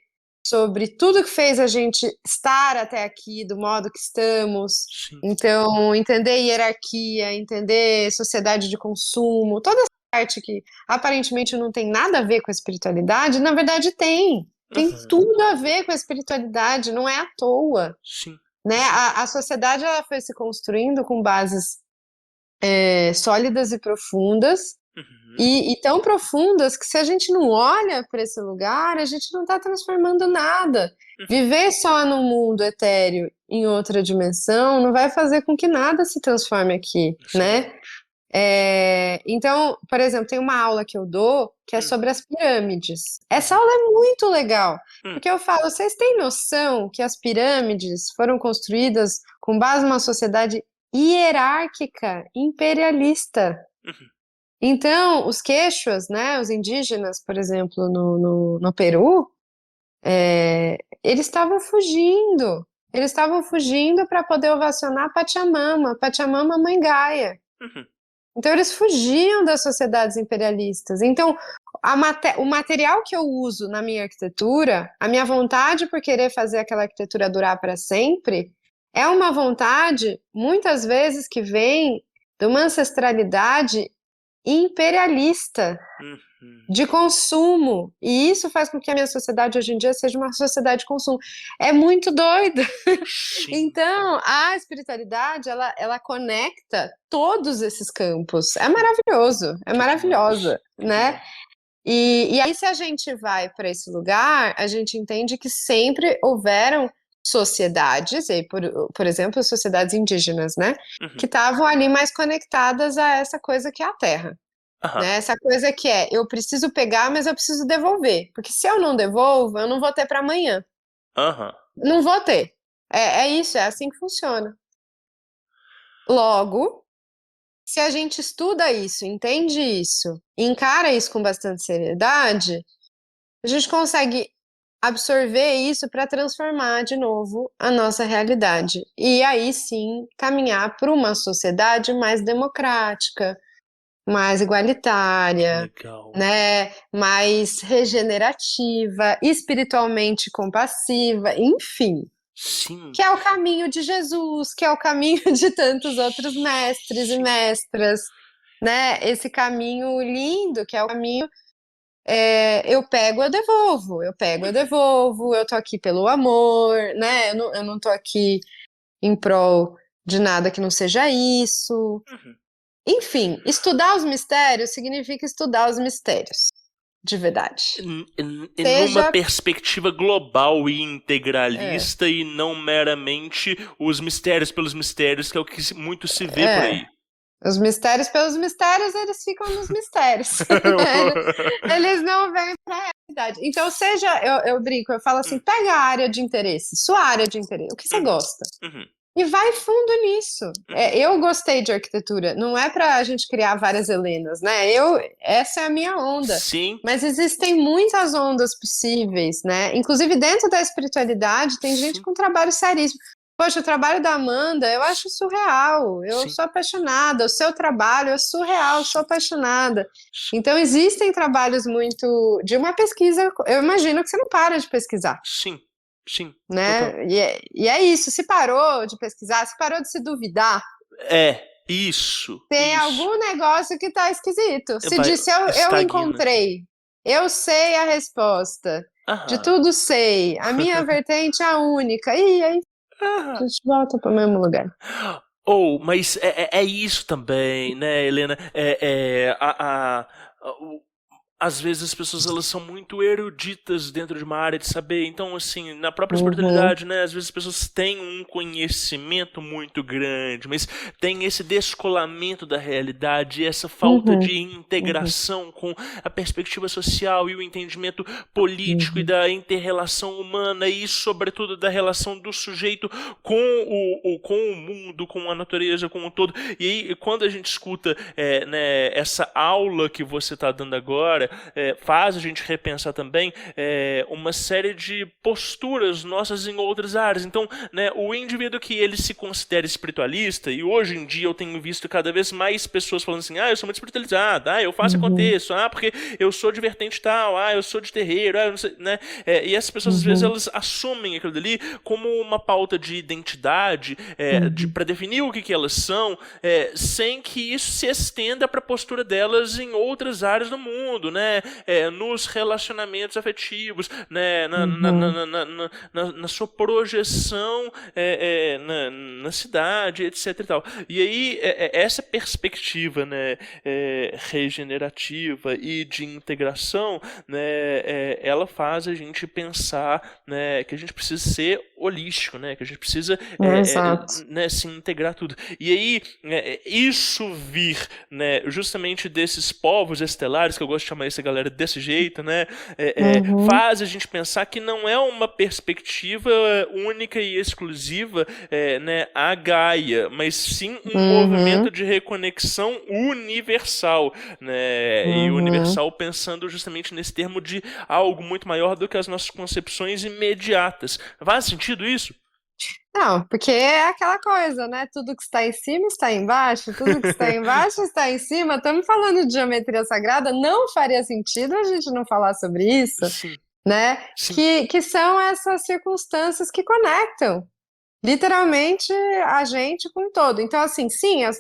F: sobre tudo que fez a gente estar até aqui, do modo que estamos.
D: Sim.
F: Então, entender hierarquia, entender sociedade de consumo, toda essa parte que aparentemente não tem nada a ver com a espiritualidade, na verdade tem. Tem
D: Uhum.
F: tudo a ver com a espiritualidade, não é à toa,
D: Sim.
F: né? A sociedade ela foi se construindo com bases sólidas e profundas,
D: Uhum.
F: e tão profundas que se a gente não olha para esse lugar, a gente não está transformando nada. Viver só num mundo etéreo em outra dimensão não vai fazer com que nada se transforme aqui, né? Então, por exemplo, tem uma aula que eu dou que é sobre as pirâmides. Essa aula é muito legal, porque eu falo, vocês têm noção que as pirâmides foram construídas com base numa sociedade hierárquica, imperialista? Então, os quechuas, né, os indígenas, por exemplo, no Peru, eles estavam fugindo Eles estavam fugindo para poder ovacionar Pachamama, Mãe Gaia.
D: Uhum.
F: Então eles fugiam das sociedades imperialistas. Então o material que eu uso na minha arquitetura, a minha vontade por querer fazer aquela arquitetura durar para sempre, é uma vontade, muitas vezes, que vem de uma ancestralidade imperialista, de consumo. E isso faz com que a minha sociedade hoje em dia seja uma sociedade de consumo. É muito doido.
D: Sim.
F: Então, a espiritualidade, ela conecta todos esses campos. É maravilhoso, é maravilhosa, né? E aí, se a gente vai para esse lugar, a gente entende que sempre houveram sociedades, e por exemplo, sociedades indígenas, né? Que estavam ali mais conectadas a essa coisa que é a terra.
D: Aham.
F: Né? Essa coisa que é, eu preciso pegar, mas eu preciso devolver. Porque se eu não devolvo, eu não vou ter para amanhã.
D: Aham.
F: Não vou ter. É isso, é assim que funciona. Logo, se a gente estuda isso, entende isso, encara isso com bastante seriedade, a gente consegue absorver isso para transformar de novo a nossa realidade. E aí sim caminhar para uma sociedade mais democrática, mais igualitária,
D: Legal.
F: né, mais regenerativa, espiritualmente compassiva, enfim,
D: Sim.
F: que é o caminho de Jesus, que é o caminho de tantos outros mestres e mestras, né, esse caminho lindo, que é o caminho, eu pego, eu devolvo, eu tô aqui pelo amor, né, eu não tô aqui em prol de nada que não seja isso. Enfim, estudar os mistérios significa estudar os mistérios, de verdade.
D: Numa perspectiva global e integralista e não meramente os mistérios pelos mistérios, que é o que muito se vê por aí.
F: Os mistérios pelos mistérios, eles ficam nos mistérios. Eles não vêm para a realidade. Então, eu brinco, eu falo assim, pega a área de interesse, sua área de interesse, o que você gosta. E vai fundo nisso. Eu gostei de arquitetura. Não é pra gente criar várias Helenas, né? Essa é a minha onda.
D: Sim.
F: Mas existem muitas ondas possíveis, né? Inclusive dentro da espiritualidade tem gente com trabalho seríssimo. Poxa, o trabalho da Amanda eu acho surreal. Eu sou apaixonada. O seu trabalho é surreal. Eu sou apaixonada. Então existem trabalhos muito de uma pesquisa. Eu imagino que você não para de pesquisar.
D: Sim.
F: Né? E é isso, se parou de pesquisar, se parou de se duvidar.
D: Isso.
F: Tem algum negócio que tá esquisito. Se disse, eu
D: estagna.
F: encontrei, eu sei a resposta, de tudo sei, a minha vertente é a única. E aí, a gente volta para o mesmo lugar.
D: Mas é isso também, né, Helena? Às vezes as pessoas elas são muito eruditas dentro de uma área de saber, então assim, na própria espiritualidade, né, às vezes as pessoas têm um conhecimento muito grande, mas tem esse descolamento da realidade, essa falta de integração com a perspectiva social e o entendimento político e da inter-relação humana e sobretudo da relação do sujeito com o mundo, com a natureza, com o todo. E aí, quando a gente escuta né, essa aula que você está dando agora, faz a gente repensar também uma série de posturas nossas em outras áreas. Então, né, o indivíduo que ele se considera espiritualista, e hoje em dia eu tenho visto cada vez mais pessoas falando assim, eu sou muito espiritualizado, eu faço e aconteço, porque eu sou de vertente tal, eu sou de terreiro, eu não sei, né? E essas pessoas às vezes elas assumem aquilo dali como uma pauta de identidade, para definir o que elas são, sem que isso se estenda para a postura delas em outras áreas do mundo, né? Nos relacionamentos afetivos, né? Na sua projeção na cidade, etc. E tal. E aí, essa perspectiva, né, regenerativa e de integração, né, ela faz a gente pensar, né, que a gente precisa ser holístico, né, que a gente precisa né, se integrar tudo. E aí, isso vir, né, justamente desses povos estelares, que eu gosto de chamar essa galera desse jeito, né, faz a gente pensar que não é uma perspectiva única e exclusiva, né, a Gaia, mas sim um movimento de reconexão universal, né, e universal pensando justamente nesse termo de algo muito maior do que as nossas concepções imediatas. Faz sentido isso?
F: Não, porque é aquela coisa, né? Tudo que está em cima está embaixo, tudo que está embaixo está em cima. Estamos falando de geometria sagrada, não faria sentido a gente não falar sobre isso,
D: Sim,
F: né?
D: sim.
F: Que são essas circunstâncias que conectam literalmente a gente com o todo. Então, assim, sim, as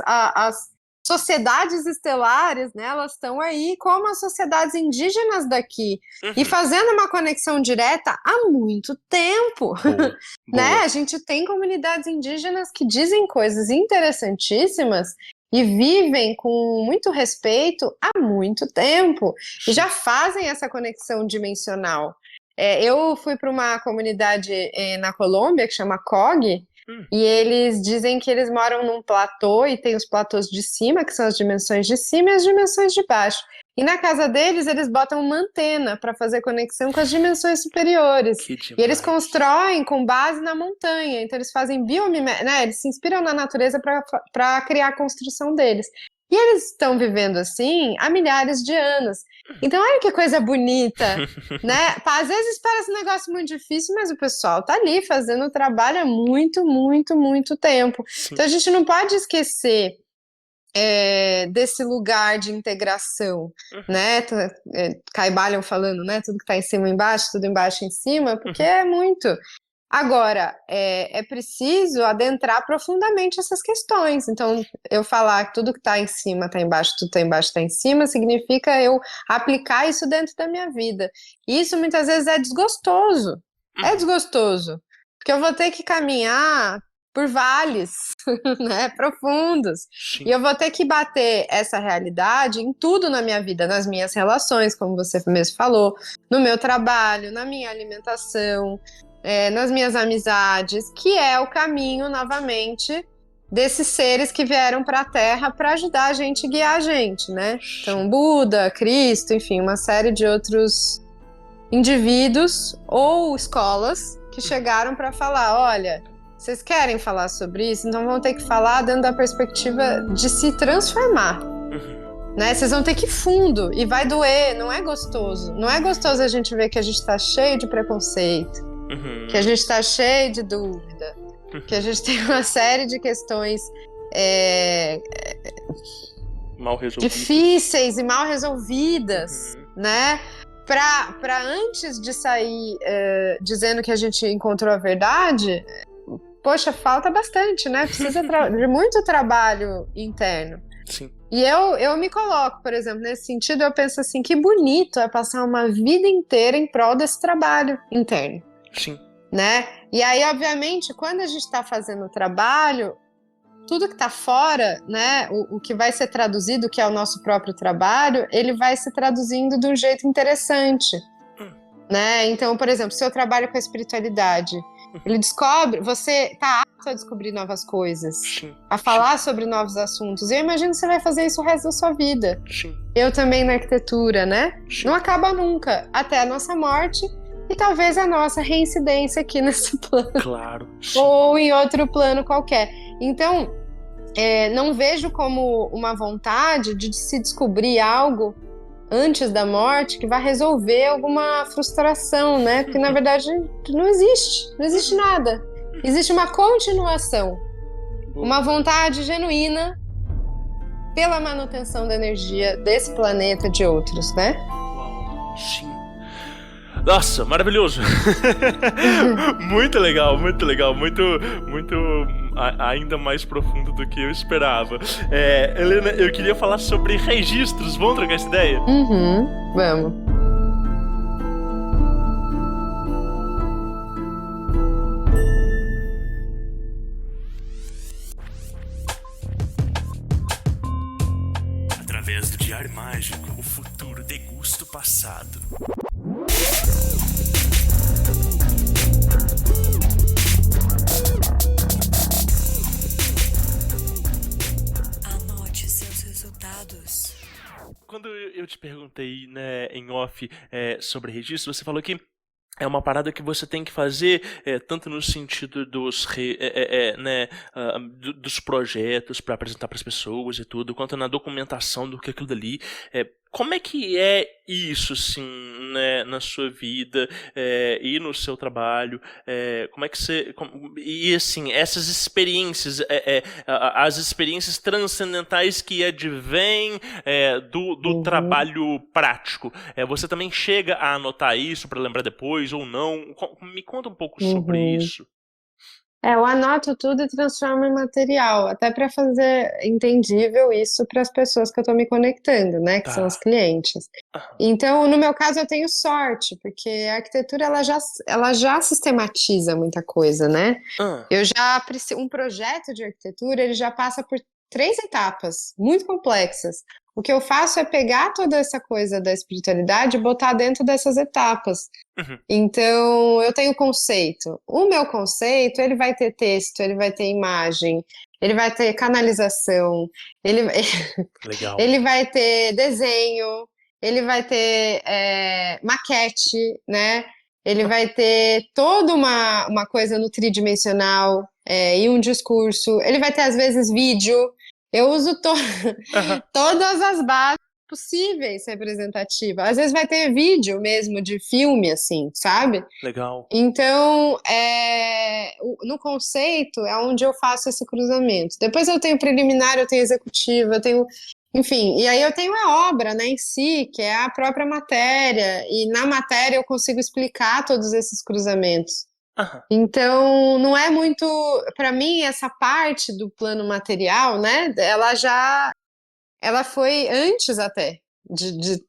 F: sociedades estelares, né, elas estão aí como as sociedades indígenas daqui e fazendo uma conexão direta há muito tempo.
D: Boa,
F: Né?
D: boa.
F: A gente tem comunidades indígenas que dizem coisas interessantíssimas e vivem com muito respeito há muito tempo e já fazem essa conexão dimensional. Eu fui para uma comunidade na Colômbia que chama COG e eles dizem que eles moram num platô e tem os platôs de cima, que são as dimensões de cima, e as dimensões de baixo. E na casa deles, eles botam uma antena para fazer conexão com as dimensões superiores.
D: Que
F: E eles
D: demais.
F: constroem com base na montanha. Então, eles fazem biomimética, né? Eles se inspiram na natureza para criar a construção deles. E eles estão vivendo assim há milhares de anos. Então, olha que coisa bonita, né? Às vezes parece um negócio muito difícil, mas o pessoal tá ali fazendo o trabalho há muito, muito, muito tempo.
D: Sim.
F: Então, a gente não pode esquecer desse lugar de integração, né? Caibalion falando, né? Tudo que tá em cima embaixo, tudo embaixo em cima, porque é muito. Agora, é preciso adentrar profundamente essas questões. Então, eu falar que tudo que está em cima está embaixo, tudo está embaixo está em cima, significa eu aplicar isso dentro da minha vida. E isso muitas vezes é desgostoso. É desgostoso. Porque eu vou ter que caminhar por vales, né, profundos.
D: Sim.
F: E eu vou ter que bater essa realidade em tudo na minha vida, nas minhas relações, como você mesmo falou, no meu trabalho, na minha alimentação, nas minhas amizades, que é o caminho, novamente, desses seres que vieram para a Terra para ajudar a gente e guiar a gente, né? Então, Buda, Cristo, enfim, uma série de outros indivíduos ou escolas que chegaram para falar, olha, vocês querem falar sobre isso? Então vão ter que falar dentro da perspectiva de se transformar. Né? Vocês vão ter que ir fundo e vai doer, não é gostoso. Não é gostoso a gente ver que a gente está cheio de preconceito, que a gente está cheio de dúvida, que a gente tem uma série de questões
D: Mal resolvido.
F: difíceis e mal resolvidas, né? Para antes de sair dizendo que a gente encontrou a verdade, poxa, falta bastante, né? Precisa de muito trabalho interno.
D: Sim.
F: E eu me coloco, por exemplo, nesse sentido, eu penso assim, que bonito é passar uma vida inteira em prol desse trabalho interno.
D: Sim.
F: Né? E aí, obviamente, quando a gente está fazendo o trabalho, tudo que está fora, né, o que vai ser traduzido, que é o nosso próprio trabalho, ele vai se traduzindo de um jeito interessante. Né? Então, por exemplo, se eu trabalho com a espiritualidade, ele descobre, você está apto a descobrir novas coisas,
D: Sim.
F: a falar sobre novos assuntos. E eu imagino que você vai fazer isso o resto da sua vida.
D: Sim.
F: Eu também na arquitetura, né?
D: Sim.
F: Não acaba nunca, até a nossa morte e talvez a nossa reincidência aqui nesse plano.
D: Claro. Sim.
F: Ou em outro plano qualquer. Então, não vejo como uma vontade de se descobrir algo antes da morte que vai resolver alguma frustração, né? Porque, na verdade, não existe nada. Existe uma continuação, uma vontade genuína pela manutenção da energia desse planeta e de outros, né?
D: Uau, sim. Nossa, maravilhoso. Muito legal, muito ainda mais profundo do que eu esperava. Helena, eu queria falar sobre registros. Vamos trocar essa ideia?
F: Vamos.
G: Através do Diário Mágico, o futuro degusta o passado.
C: Anote seus resultados.
D: Quando eu te perguntei, né, em off sobre registro, você falou que é uma parada que você tem que fazer tanto no sentido dos dos projetos para apresentar para as pessoas e tudo, quanto na documentação do que aquilo dali Como é que é isso, assim, né, na sua vida e no seu trabalho? Como é que você... E, assim, essas experiências, as experiências transcendentais que advêm do trabalho prático. Você também chega a anotar isso para lembrar depois ou não? Me conta um pouco sobre
F: Uhum.
D: isso.
F: Eu anoto tudo e transformo em material, até para fazer entendível isso para as pessoas que eu estou me conectando, né, que são os
D: Tá.
F: clientes.
D: Aham.
F: Então, no meu caso, eu tenho sorte, porque a arquitetura ela já sistematiza muita coisa, né?
D: Ah,
F: Um projeto de arquitetura, ele já passa por 3 etapas muito complexas. O que eu faço é pegar toda essa coisa da espiritualidade e botar dentro dessas etapas.
D: uhum,
F: Então, eu tenho conceito. O meu conceito, ele vai ter texto, ele vai ter imagem, ele vai ter canalização, ele,
D: legal.
F: ele vai ter desenho, ele vai ter maquete, né? Ele vai ter toda uma coisa no tridimensional e um discurso. Ele vai ter, às vezes, vídeo. Eu uso
D: Aham,
F: todas as bases possíveis representativas. Às vezes vai ter vídeo mesmo de filme, assim, sabe?
D: legal.
F: Então, no conceito é onde eu faço esse cruzamento. Depois eu tenho preliminar, eu tenho executivo, eu tenho, enfim, e aí eu tenho a obra, né, em si, que é a própria matéria, e na matéria eu consigo explicar todos esses cruzamentos.
D: Aham,
F: Então, não é muito, para mim, essa parte do plano material, né, ela foi antes até de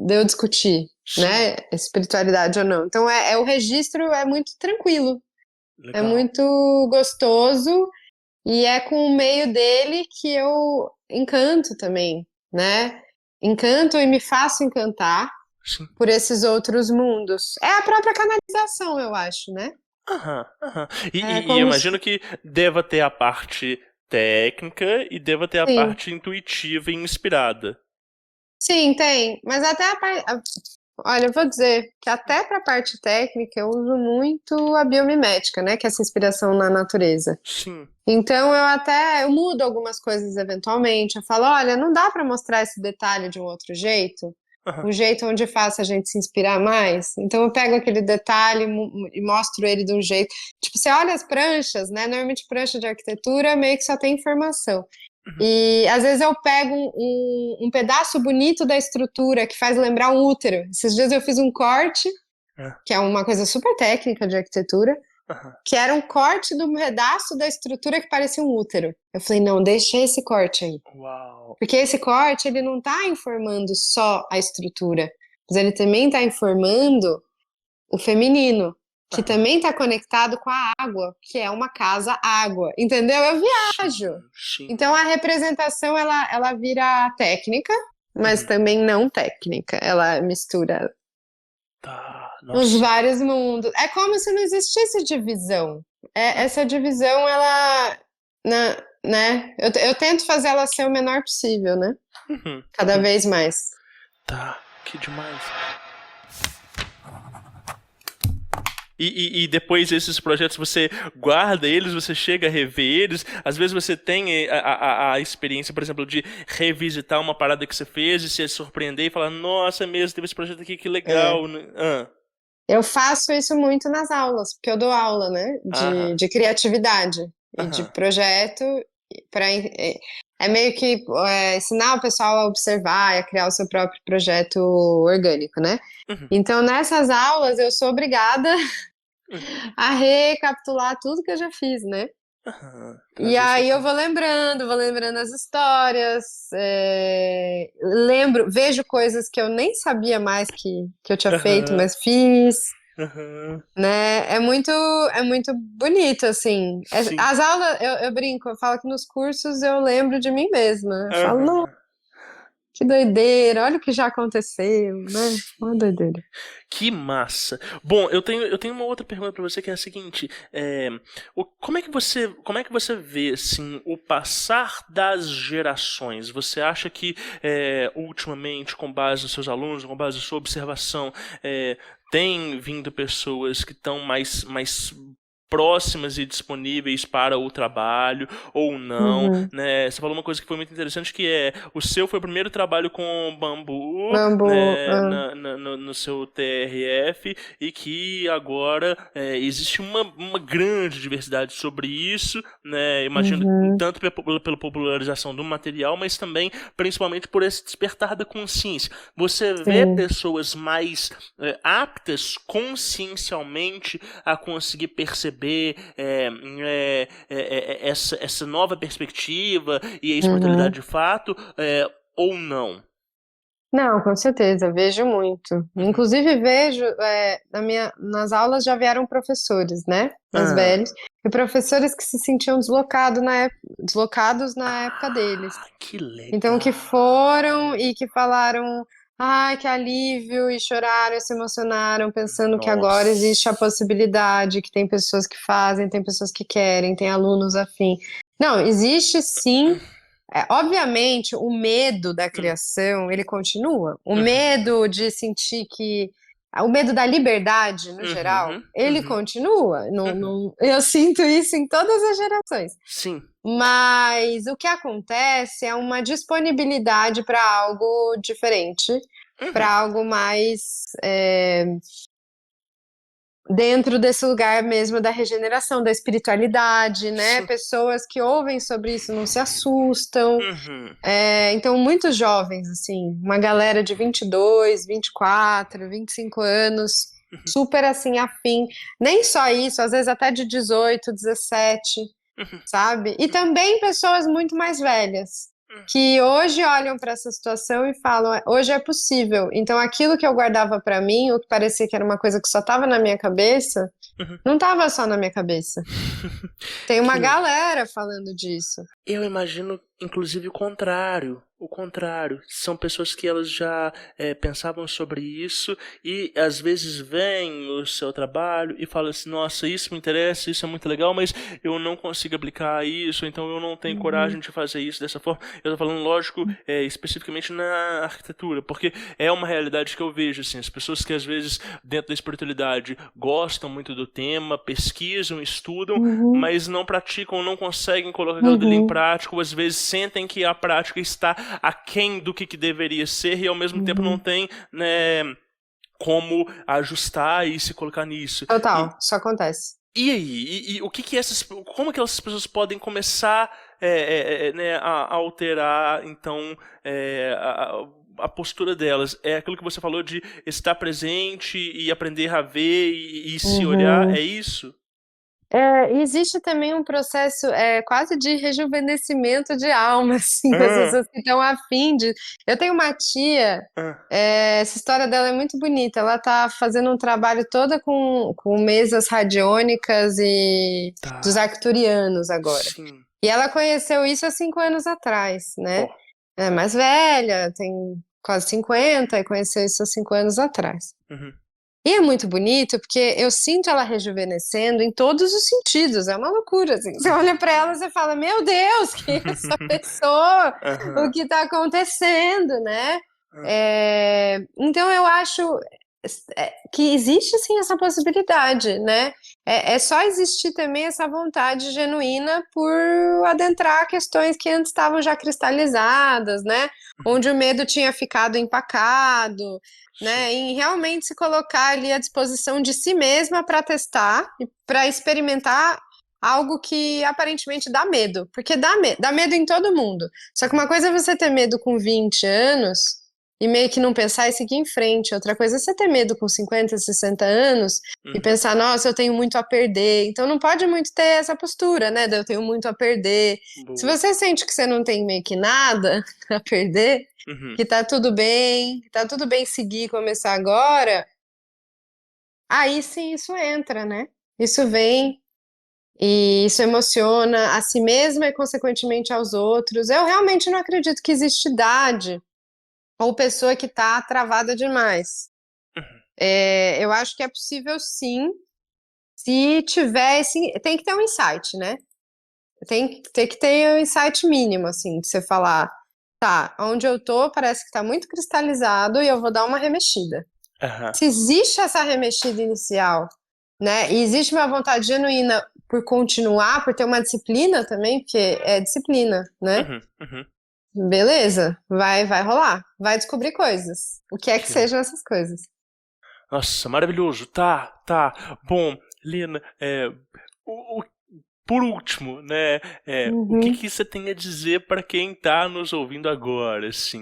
F: eu discutir,
D: sim,
F: né, espiritualidade ou não. Então, o registro é muito tranquilo, é
D: legal.
F: muito gostoso e é com o meio dele que eu encanto também, né? Encanto e me faço encantar
D: Sim.
F: por esses outros mundos. É a própria canalização, eu acho, né?
D: Aham, aham. E,
F: É
D: e eu
F: como se...
D: imagino que deva ter a parte técnica e deva ter a
F: Sim,
D: parte intuitiva e inspirada.
F: sim, tem. Mas até a parte. Olha, eu vou dizer que até para a parte técnica eu uso muito a biomimética, né? Que é essa inspiração na natureza.
D: Sim.
F: Então eu mudo algumas coisas eventualmente. Eu falo, olha, não dá para mostrar esse detalhe de um outro jeito,
D: Aham.
F: um jeito onde faça a gente se inspirar mais. Então eu pego aquele detalhe e mostro ele de um jeito. Tipo, você olha as pranchas, né? Normalmente prancha de arquitetura meio que só tem informação.
D: Uhum.
F: E às vezes eu pego um pedaço bonito da estrutura que faz lembrar um útero. Esses dias eu fiz um corte,
D: É.
F: que é uma coisa super técnica de arquitetura,
D: Aham.
F: que era um corte de um pedaço da estrutura que parecia um útero. Eu falei, não, deixa esse corte aí.
D: Uau.
F: Porque esse corte, ele não está informando só a estrutura, mas ele também está informando o feminino, que
D: Aham.
F: também está conectado com a água, que é uma casa água, entendeu? Eu viajo.
D: Sim.
F: Então a representação, ela vira técnica, mas
D: Uhum.
F: também não técnica. Ela mistura
D: Tá.
F: os
D: Nossa.
F: vários mundos. É como se não existisse divisão. Essa divisão, né? Eu tento fazer ela ser o menor possível, né?
D: Uhum.
F: Cada
D: Uhum.
F: vez mais.
D: Tá. Que demais. E depois esses projetos você guarda eles, você chega a rever eles. Às vezes você tem a experiência, por exemplo, de revisitar uma parada que você fez e se surpreender e falar, nossa, mesmo, teve esse projeto aqui, que
F: É.
D: legal. Ah.
F: Eu faço isso muito nas aulas, porque eu dou aula, né?
D: Aham.
F: De criatividade e de
D: Aham.
F: projeto. É meio que ensinar o pessoal a observar e a criar o seu próprio projeto orgânico, né?
D: Uhum.
F: Então, nessas aulas, eu sou obrigada
D: Uhum.
F: a recapitular tudo que eu já fiz, né?
D: Aham.
F: E
D: Trazer isso
F: aí eu
D: aqui.
F: vou lembrando as histórias, vejo coisas que eu nem sabia mais que eu tinha feito,
D: Aham.
F: mas fiz,
D: Aham.
F: né? É muito bonito, assim.
D: Sim.
F: As aulas, eu brinco, eu falo que nos cursos eu lembro de mim mesma. Eu falo, não,
D: Aham.
F: que doideira, olha o que já aconteceu, né? Uma
D: Sim.
F: doideira.
D: Que massa. Bom, eu tenho uma outra pergunta pra você que é a seguinte: como é que você vê assim o passar das gerações? Você acha que ultimamente, com base nos seus alunos, com base na sua observação, tem vindo pessoas que estão mais próximas e disponíveis para o trabalho ou não, né? Você falou uma coisa que foi muito interessante, que é o seu foi o primeiro trabalho com bambu,
F: Bambu,
D: né, no seu TRF, e que agora existe uma grande diversidade sobre isso, né? Imagino tanto pela popularização do material, mas também principalmente por esse despertar da consciência. Você vê pessoas mais aptas consciencialmente a conseguir perceber essa nova perspectiva e a espiritualidade de fato, ou não?
F: Não, com certeza, vejo muito. Inclusive vejo, nas aulas já vieram professores, né, mais velhos, e professores que se sentiam deslocados na época deles.
D: Que legal.
F: Então, que foram e que falaram, ai, que alívio, e choraram, e se emocionaram, pensando que agora existe a possibilidade, que tem pessoas que fazem, tem pessoas que querem, tem alunos afim. Não, existe sim. Obviamente, o medo da criação, ele continua. O medo de sentir que... O medo da liberdade, no geral, ele continua. Eu sinto isso em todas as gerações.
D: Sim.
F: Mas o que acontece é uma disponibilidade para algo diferente, para algo mais dentro desse lugar mesmo da regeneração, da espiritualidade, né? Pessoas que ouvem sobre isso não se assustam. Então, muitos jovens, assim, uma galera de 22, 24, 25 anos, super assim, afim. Nem só isso, às vezes até de 18, 17, sabe? E também pessoas muito mais velhas, que hoje olham para essa situação e falam, hoje é possível. Então, aquilo que eu guardava para mim, o que parecia que era uma coisa que só estava na minha cabeça, não estava só na minha cabeça. Tem uma galera falando disso.
D: Eu imagino, inclusive, o contrário. São pessoas que elas já pensavam sobre isso e às vezes veem o seu trabalho e falam assim, nossa, isso me interessa, isso é muito legal, mas eu não consigo aplicar isso, então eu não tenho coragem de fazer isso dessa forma. Eu tô falando, lógico, especificamente na arquitetura, porque é uma realidade que eu vejo, assim, as pessoas que às vezes, dentro da espiritualidade, gostam muito do tema, pesquisam, estudam, mas não praticam, não conseguem colocar aquilo dali em prática, ou às vezes sentem que a prática está aquém do que deveria ser e ao mesmo tempo não tem, né, como ajustar e se colocar nisso.
F: Total, isso acontece.
D: E aí? Como que essas pessoas podem começar né, a alterar, então, a postura delas? É aquilo que você falou de estar presente e aprender a ver e se olhar, é isso?
F: Existe também um processo quase de rejuvenescimento de alma, assim, das pessoas que estão afim de... Eu tenho uma tia, essa história dela é muito bonita, ela tá fazendo um trabalho toda com mesas radiônicas e dos arcturianos agora.
D: Sim.
F: E ela conheceu isso há 5 anos atrás, né? É mais velha, tem quase 50, e conheceu isso há 5 anos atrás. E é muito bonito, porque eu sinto ela rejuvenescendo em todos os sentidos, é uma loucura, assim. Você olha pra ela e você fala, meu Deus, que é essa pessoa? O que tá acontecendo, né? Então eu acho que existe, sim, essa possibilidade, né? É só existir também essa vontade genuína por adentrar questões que antes estavam já cristalizadas, né? Onde o medo tinha ficado empacado, né, em realmente se colocar ali à disposição de si mesma para testar e para experimentar algo que aparentemente dá medo, porque dá medo em todo mundo. Só que uma coisa é você ter medo com 20 anos e meio que não pensar e seguir em frente. Outra coisa é você ter medo com 50, 60 anos e pensar, nossa, eu tenho muito a perder. Então não pode muito ter essa postura, né, eu tenho muito a perder. Se você sente que você não tem meio que nada a perder, que tá tudo bem seguir e começar agora, aí sim isso entra, né? Isso vem e isso emociona a si mesma e consequentemente aos outros. Eu realmente não acredito que existe idade ou pessoa que tá travada demais. Eu acho que é possível sim, se tiver tem que ter um insight, né? Tem que ter um insight mínimo, assim, de você falar, tá, onde eu tô parece que tá muito cristalizado e eu vou dar uma remexida. Se existe essa remexida inicial né? E existe uma vontade genuína por continuar, por ter uma disciplina também, porque é disciplina, né? Beleza, vai rolar, vai descobrir coisas. O que é que sejam essas coisas.
D: Nossa, maravilhoso. Tá. Bom, Lena, por último, né, o que você tem a dizer para quem tá nos ouvindo agora, assim,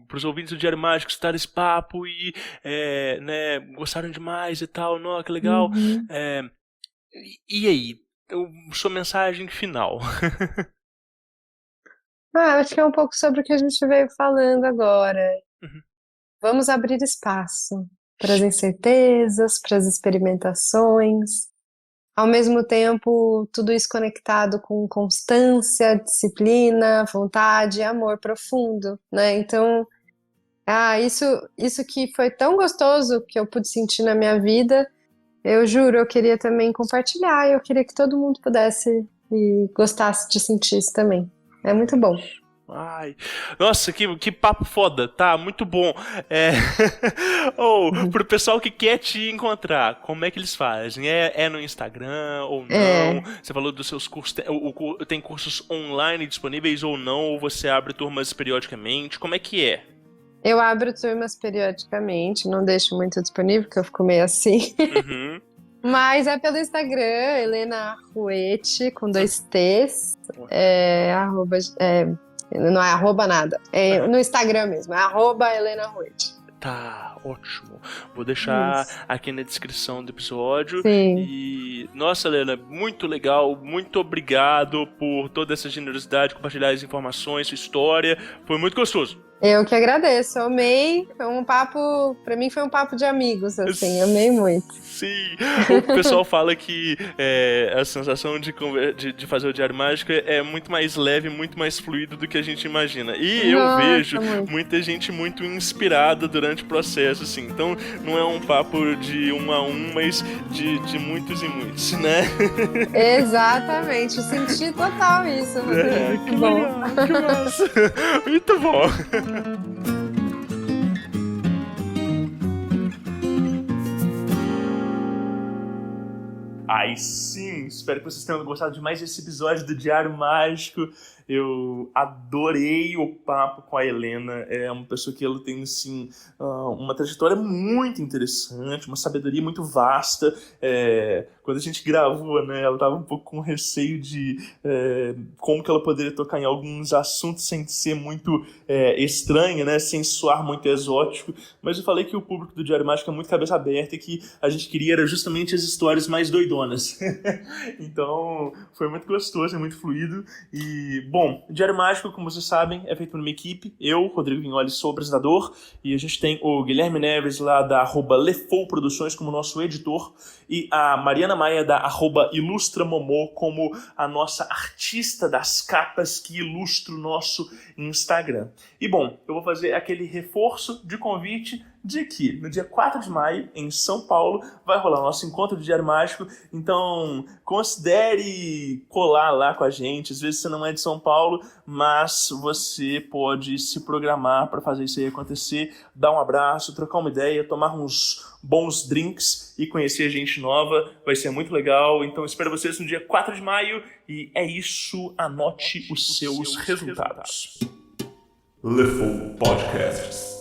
D: pros ouvintes do Diário Mágico escutar esse papo e, né, gostaram demais e tal, não, que legal. E aí, sua mensagem final?
F: Acho que é um pouco sobre o que a gente veio falando agora. Vamos abrir espaço para as incertezas, para as experimentações. Ao mesmo tempo, tudo isso conectado com constância, disciplina, vontade e amor profundo, né? Então, isso que foi tão gostoso que eu pude sentir na minha vida, eu juro, eu queria também compartilhar, eu queria que todo mundo pudesse e gostasse de sentir isso também. É muito bom.
D: Ai, nossa, que papo foda, tá? Muito bom. Pro pessoal que quer te encontrar, como é que eles fazem? É no Instagram ou não? Você falou dos seus cursos, tem cursos online disponíveis ou não? Ou você abre turmas periodicamente? Como é que é?
F: Eu abro turmas periodicamente, não deixo muito disponível, porque eu fico meio assim. Mas é pelo Instagram, Helena Ruete, com 2 T's. Não é arroba nada. É no Instagram mesmo, é @Helena Ruete.
D: Tá, ótimo. Vou deixar aqui na descrição do episódio.
F: Sim.
D: E, nossa, Helena, muito legal. Muito obrigado por toda essa generosidade, compartilhar as informações, sua história. Foi muito gostoso.
F: Eu que agradeço, eu amei. Foi um papo, pra mim foi um papo de amigos, assim, amei muito.
D: Sim, o pessoal fala que a sensação de fazer o Diário Mágico é muito mais leve, muito mais fluido do que a gente imagina. E eu vejo muita gente muito inspirada durante o processo, assim. Então, não é um papo de 1 a 1, mas de muitos e muitos, né?
F: Exatamente, eu senti total isso.
D: Que bom. Legal, que massa. Muito bom. Aí sim, espero que vocês tenham gostado de mais esse episódio do Diário Mágico. Eu adorei o papo com a Helena. É uma pessoa que ela tem, assim, uma trajetória muito interessante, uma sabedoria muito vasta. Quando a gente gravou, né, ela estava um pouco com receio de como que ela poderia tocar em alguns assuntos sem ser muito estranha, né, sem soar muito exótico. Mas eu falei que o público do Diário Mágico é muito cabeça aberta e que a gente queria era justamente as histórias mais doidonas. Então, foi muito gostoso, é muito fluido. E, bom, o Diário Mágico, como vocês sabem, é feito por uma equipe. Eu, Rodrigo Vignoli, sou o apresentador. E a gente tem o Guilherme Neves, lá da @Lefou Produções, como nosso editor. E a Mariana Maia, da @IlustraMomô, como a nossa artista das capas que ilustra o nosso Instagram. E, bom, eu vou fazer aquele reforço de convite de que no dia 4 de maio, em São Paulo, vai rolar o nosso encontro de Diário Mágico. Então, considere colar lá com a gente. Às vezes você não é de São Paulo, mas você pode se programar para fazer isso aí acontecer, dar um abraço, trocar uma ideia, tomar uns bons drinks e conhecer gente nova. Vai ser muito legal. Então, espero vocês no dia 4 de maio. E é isso. Anote os seus resultados.
A: Lefou Podcasts.